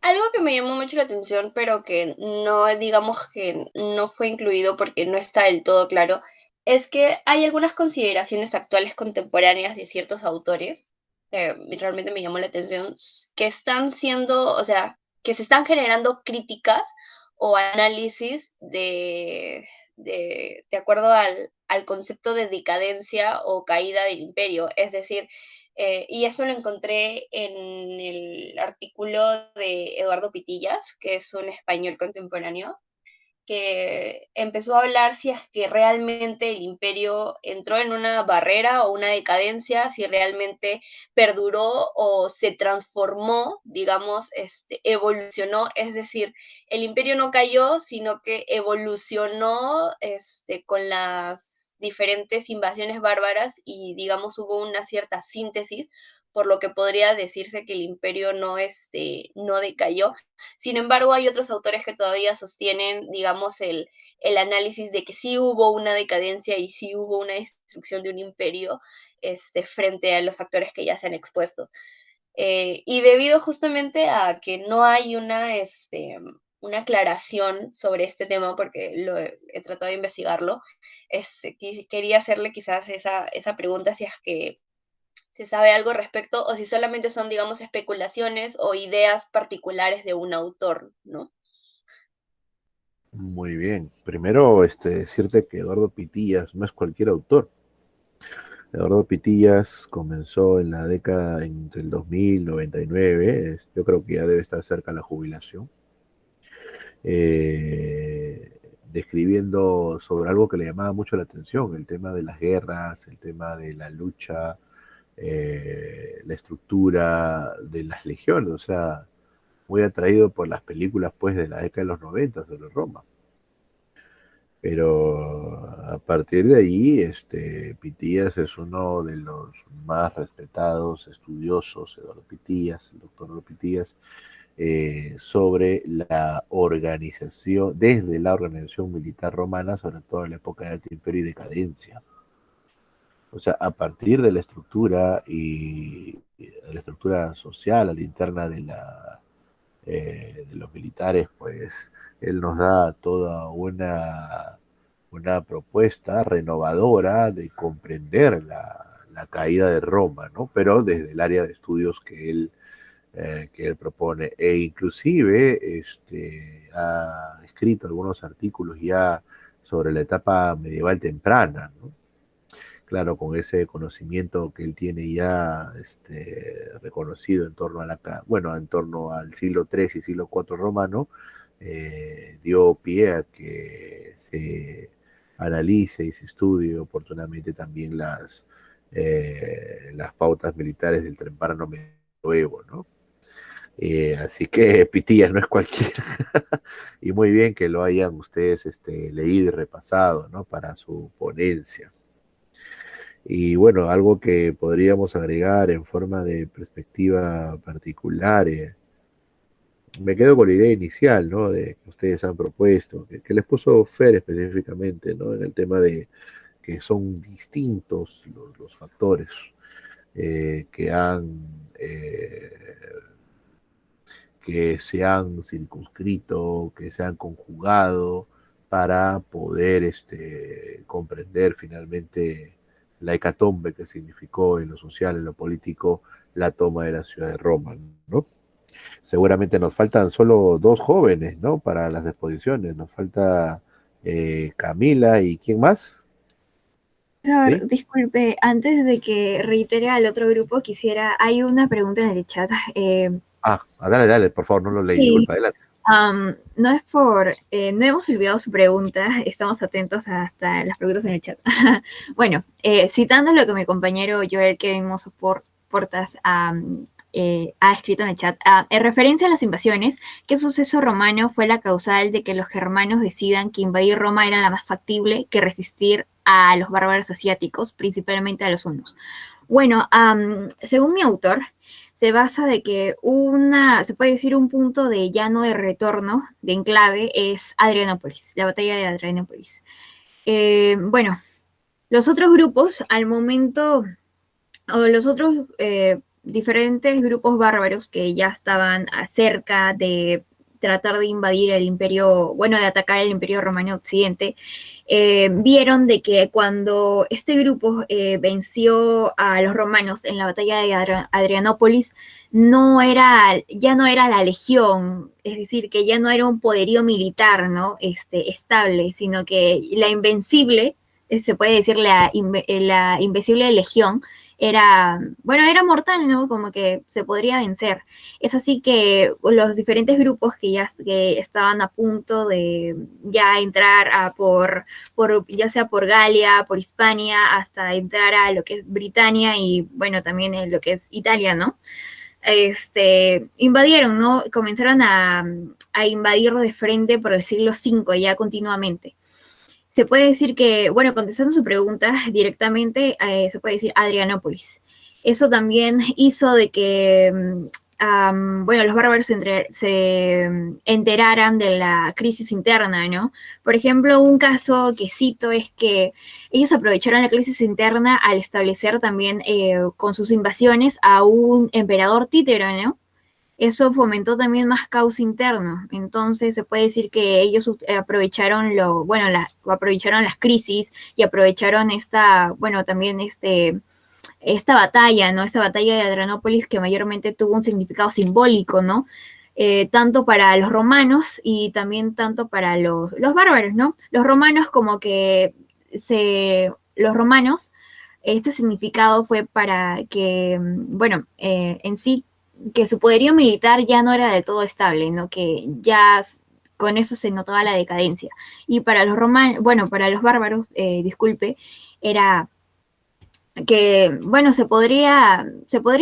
algo que me llamó mucho la atención, pero que no, digamos que no fue incluido porque no está del todo claro, es que hay algunas consideraciones actuales contemporáneas de ciertos autores, realmente me llamó la atención, que están siendo, o sea, que se están generando críticas o análisis de acuerdo al concepto de decadencia o caída del imperio. Es decir, y eso lo encontré en el artículo de Eduardo Pitillas, que es un español contemporáneo, que empezó a hablar si es que realmente el imperio entró en una barrera o una decadencia, si realmente perduró o se transformó, digamos, evolucionó, es decir, el imperio no cayó, sino que evolucionó con las diferentes invasiones bárbaras y, digamos, hubo una cierta síntesis, por lo que podría decirse que el imperio no decayó. Sin embargo, hay otros autores que todavía sostienen, digamos, el análisis de que sí hubo una decadencia y sí hubo una destrucción de un imperio frente a los factores que ya se han expuesto. Y debido justamente a que no hay una aclaración sobre este tema, porque he tratado de investigarlo, quería hacerle quizás esa pregunta si es que se sabe algo al respecto o si solamente son, digamos, especulaciones o ideas particulares de un autor, ¿no? Muy bien. Primero, decirte que Eduardo Pitillas no es cualquier autor. Eduardo Pitillas comenzó en la década entre el 2000 y 99. Yo creo que ya debe estar cerca de la jubilación. Describiendo sobre algo que le llamaba mucho la atención, el tema de las guerras, el tema de la lucha, la estructura de las legiones, o sea, muy atraído por las películas pues de la década de los 90 sobre Roma. Pero a partir de ahí, Pitillas es uno de los más respetados estudiosos, Eduardo Pitillas, el doctor Eduardo Pitillas, sobre la organización, desde la organización militar romana, sobre todo en la época del Alto Imperio y decadencia. O sea, a partir de la estructura y de la estructura social, a la interna de los militares, pues él nos da toda una propuesta renovadora de comprender la caída de Roma, ¿no? Pero desde el área de estudios que él propone. E inclusive ha escrito algunos artículos ya sobre la etapa medieval temprana, ¿no? Claro, con ese conocimiento que él tiene ya reconocido en torno en torno al siglo III y siglo IV romano, dio pie a que se analice y se estudie oportunamente también las pautas militares del temprano medioevo, ¿no? Así que Pitillas no es cualquiera. Y muy bien que lo hayan ustedes leído y repasado, ¿no? Para su ponencia. Y bueno, algo que podríamos agregar en forma de perspectiva particular, me quedo con la idea inicial, ¿no? De que ustedes han propuesto, que les puso Fer específicamente, ¿no? En el tema de que son distintos los factores que que se han circunscrito, que se han conjugado para poder comprender finalmente la hecatombe que significó en lo social, en lo político, la toma de la ciudad de Roma, ¿no? Seguramente nos faltan solo dos jóvenes, ¿no? Para las exposiciones. Nos falta Camila y ¿quién más? Profesor, ¿Sí? disculpe, antes de que reitere al otro grupo, hay una pregunta en el chat. Dale, por favor, no lo leí, Sí, disculpa, adelante. no es no hemos olvidado su pregunta, estamos atentos hasta las preguntas en el chat. Bueno, citando lo que mi compañero Joel Kevin Mosso Portas ha escrito en el chat, en referencia a las invasiones, ¿qué suceso romano fue la causal de que los germanos decidan que invadir Roma era la más factible que resistir a los bárbaros asiáticos, principalmente a los hunos? Bueno, según mi autor, se basa de que se puede decir un punto de llano de retorno, de enclave, es Adrianópolis, la batalla de Adrianópolis. Bueno, los otros grupos, al momento, o los otros diferentes grupos bárbaros que ya estaban cerca de tratar de invadir el imperio, bueno, de atacar el imperio romano occidente, vieron de que cuando este grupo venció a los romanos en la batalla de Adrianópolis, ya no era la legión, es decir, que ya no era un poderío militar, ¿no? Estable, sino que la invencible, se puede decir la invencible legión, era mortal, ¿no? Como que se podría vencer. Es así que los diferentes grupos que estaban a punto de ya entrar ya sea por Galia, por Hispania, hasta entrar a lo que es Britania y, bueno, también en lo que es Italia, ¿no? Invadieron, ¿no? Comenzaron a invadir de frente por el siglo V ya continuamente. Se puede decir que, bueno, contestando su pregunta directamente, se puede decir Adrianópolis. Eso también hizo de que, bueno, los bárbaros se enteraran de la crisis interna, ¿no? Por ejemplo, un caso que cito es que ellos aprovecharon la crisis interna al establecer también con sus invasiones a un emperador títere, ¿no? Eso fomentó también más caos interno. Entonces se puede decir que ellos aprovecharon aprovecharon las crisis y aprovecharon esta batalla, ¿no? Esta batalla de Adrianópolis que mayormente tuvo un significado simbólico, ¿no? Tanto para los romanos y también tanto para los bárbaros, ¿no? Los romanos este significado fue para que, en sí, que su poderío militar ya no era de todo estable, ¿no? Que ya con eso se notaba la decadencia. Y para los para los bárbaros, era que, bueno, se podría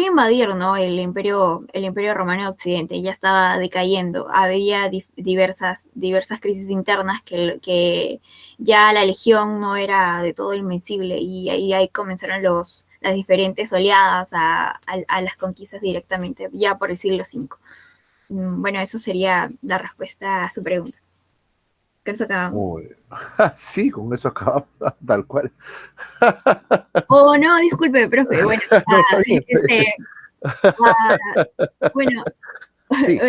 invadir, ¿no? El imperio romano de Occidente, ya estaba decayendo. Había diversas crisis internas que ya la legión no era de todo invencible y ahí comenzaron las diferentes oleadas a las conquistas directamente, ya por el siglo V. Bueno, eso sería la respuesta a su pregunta. Con eso acabamos. Sí, con eso acabamos, tal cual. Oh, no, disculpe, profe. Bueno, sí.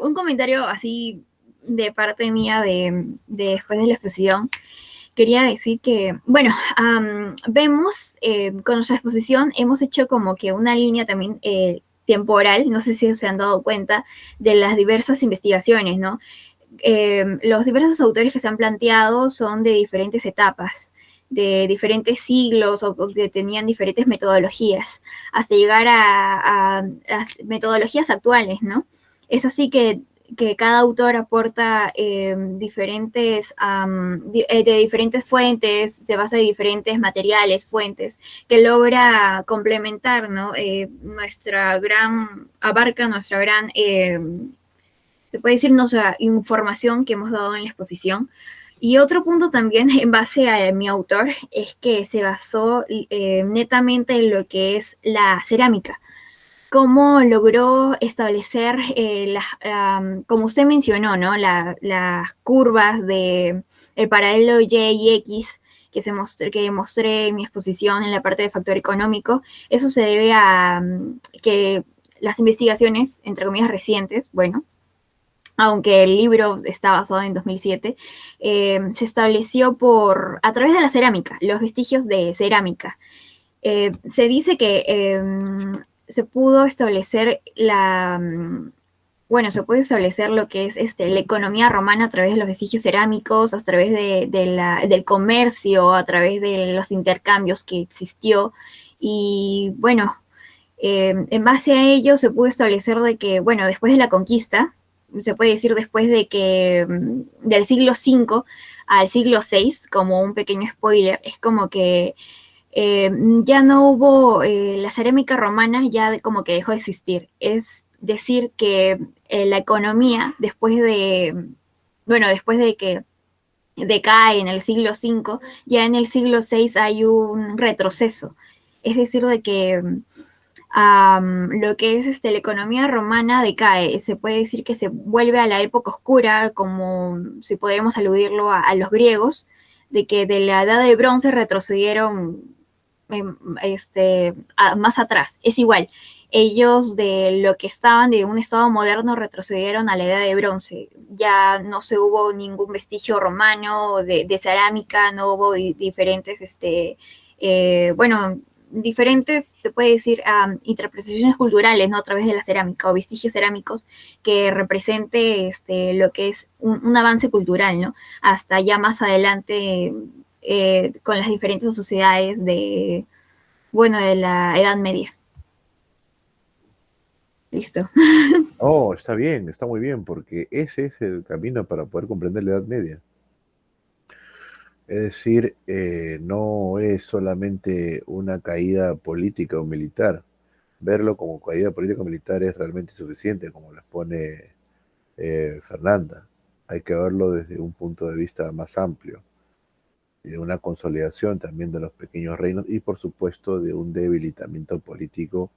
Un comentario así de parte mía de después de la exposición. Quería decir que, bueno, vemos con nuestra exposición hemos hecho como que una línea también temporal, no sé si se han dado cuenta, de las diversas investigaciones, ¿no? Los diversos autores que se han planteado son de diferentes etapas, de diferentes siglos o que tenían diferentes metodologías, hasta llegar a las metodologías actuales, ¿no? Es así que cada autor aporta de diferentes fuentes, se basa en diferentes materiales, fuentes, que logra complementar, ¿no? Abarca nuestra gran, se puede decir, nuestra información que hemos dado en la exposición. Y otro punto también, en base a mi autor, es que se basó netamente en lo que es la cerámica. Cómo logró establecer, como usted mencionó, ¿no? Las curvas del paralelo Y y X que mostré en mi exposición en la parte de factor económico. Eso se debe a que las investigaciones, entre comillas, recientes, bueno, aunque el libro está basado en 2007, se estableció a través de la cerámica, los vestigios de cerámica. Se dice que se pudo establecer lo que es la economía romana a través de los vestigios cerámicos, a través del comercio, a través de los intercambios que existió. Y bueno, en base a ello se pudo establecer de que, bueno, después de la conquista, se puede decir después de que del siglo V al siglo VI, como un pequeño spoiler, es como que ya no hubo, la cerámica romana ya como que dejó de existir. Es decir que la economía, después de que decae en el siglo V, ya en el siglo VI hay un retroceso. Es decir, de que lo que es la economía romana decae. Se puede decir que se vuelve a la época oscura, como si podemos aludirlo a los griegos, de que de la edad de bronce retrocedieron más atrás. Es igual, ellos de lo que estaban de un estado moderno retrocedieron a la edad de bronce. Ya no se hubo ningún vestigio romano de cerámica, no hubo diferentes, diferentes, se puede decir, interpretaciones culturales, ¿no? A través de la cerámica o vestigios cerámicos que represente lo que es un avance cultural, ¿no? Hasta ya más adelante con las diferentes sociedades de la Edad Media. Listo. Oh, está bien, está muy bien, porque ese es el camino para poder comprender la Edad Media. Es decir, no es solamente una caída política o militar. Verlo como caída política o militar es realmente insuficiente, como les pone Fernanda. Hay que verlo desde un punto de vista más amplio, y de una consolidación también de los pequeños reinos y por supuesto de un debilitamiento político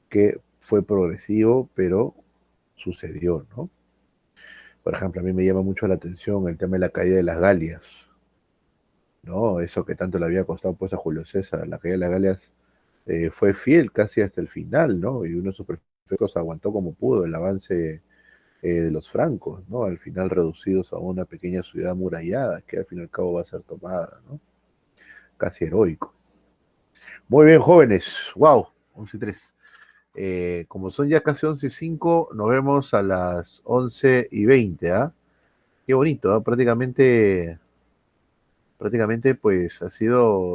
que fue progresivo, pero sucedió, ¿no? Por ejemplo, a mí me llama mucho la atención el tema de la caída de las Galias, ¿no? Eso que tanto le había costado pues a Julio César, la caída de las Galias fue fiel casi hasta el final, ¿no? Y uno de sus prefectos aguantó como pudo el avance de los francos, ¿no? Al final reducidos a una pequeña ciudad amurallada, que al fin y al cabo va a ser tomada, ¿no? Casi heroico. Muy bien, jóvenes. Wow, 11:03. Como son ya casi 11:05, nos vemos a las 11:20, ¿ah? Qué bonito, ¿ah? Prácticamente pues ha sido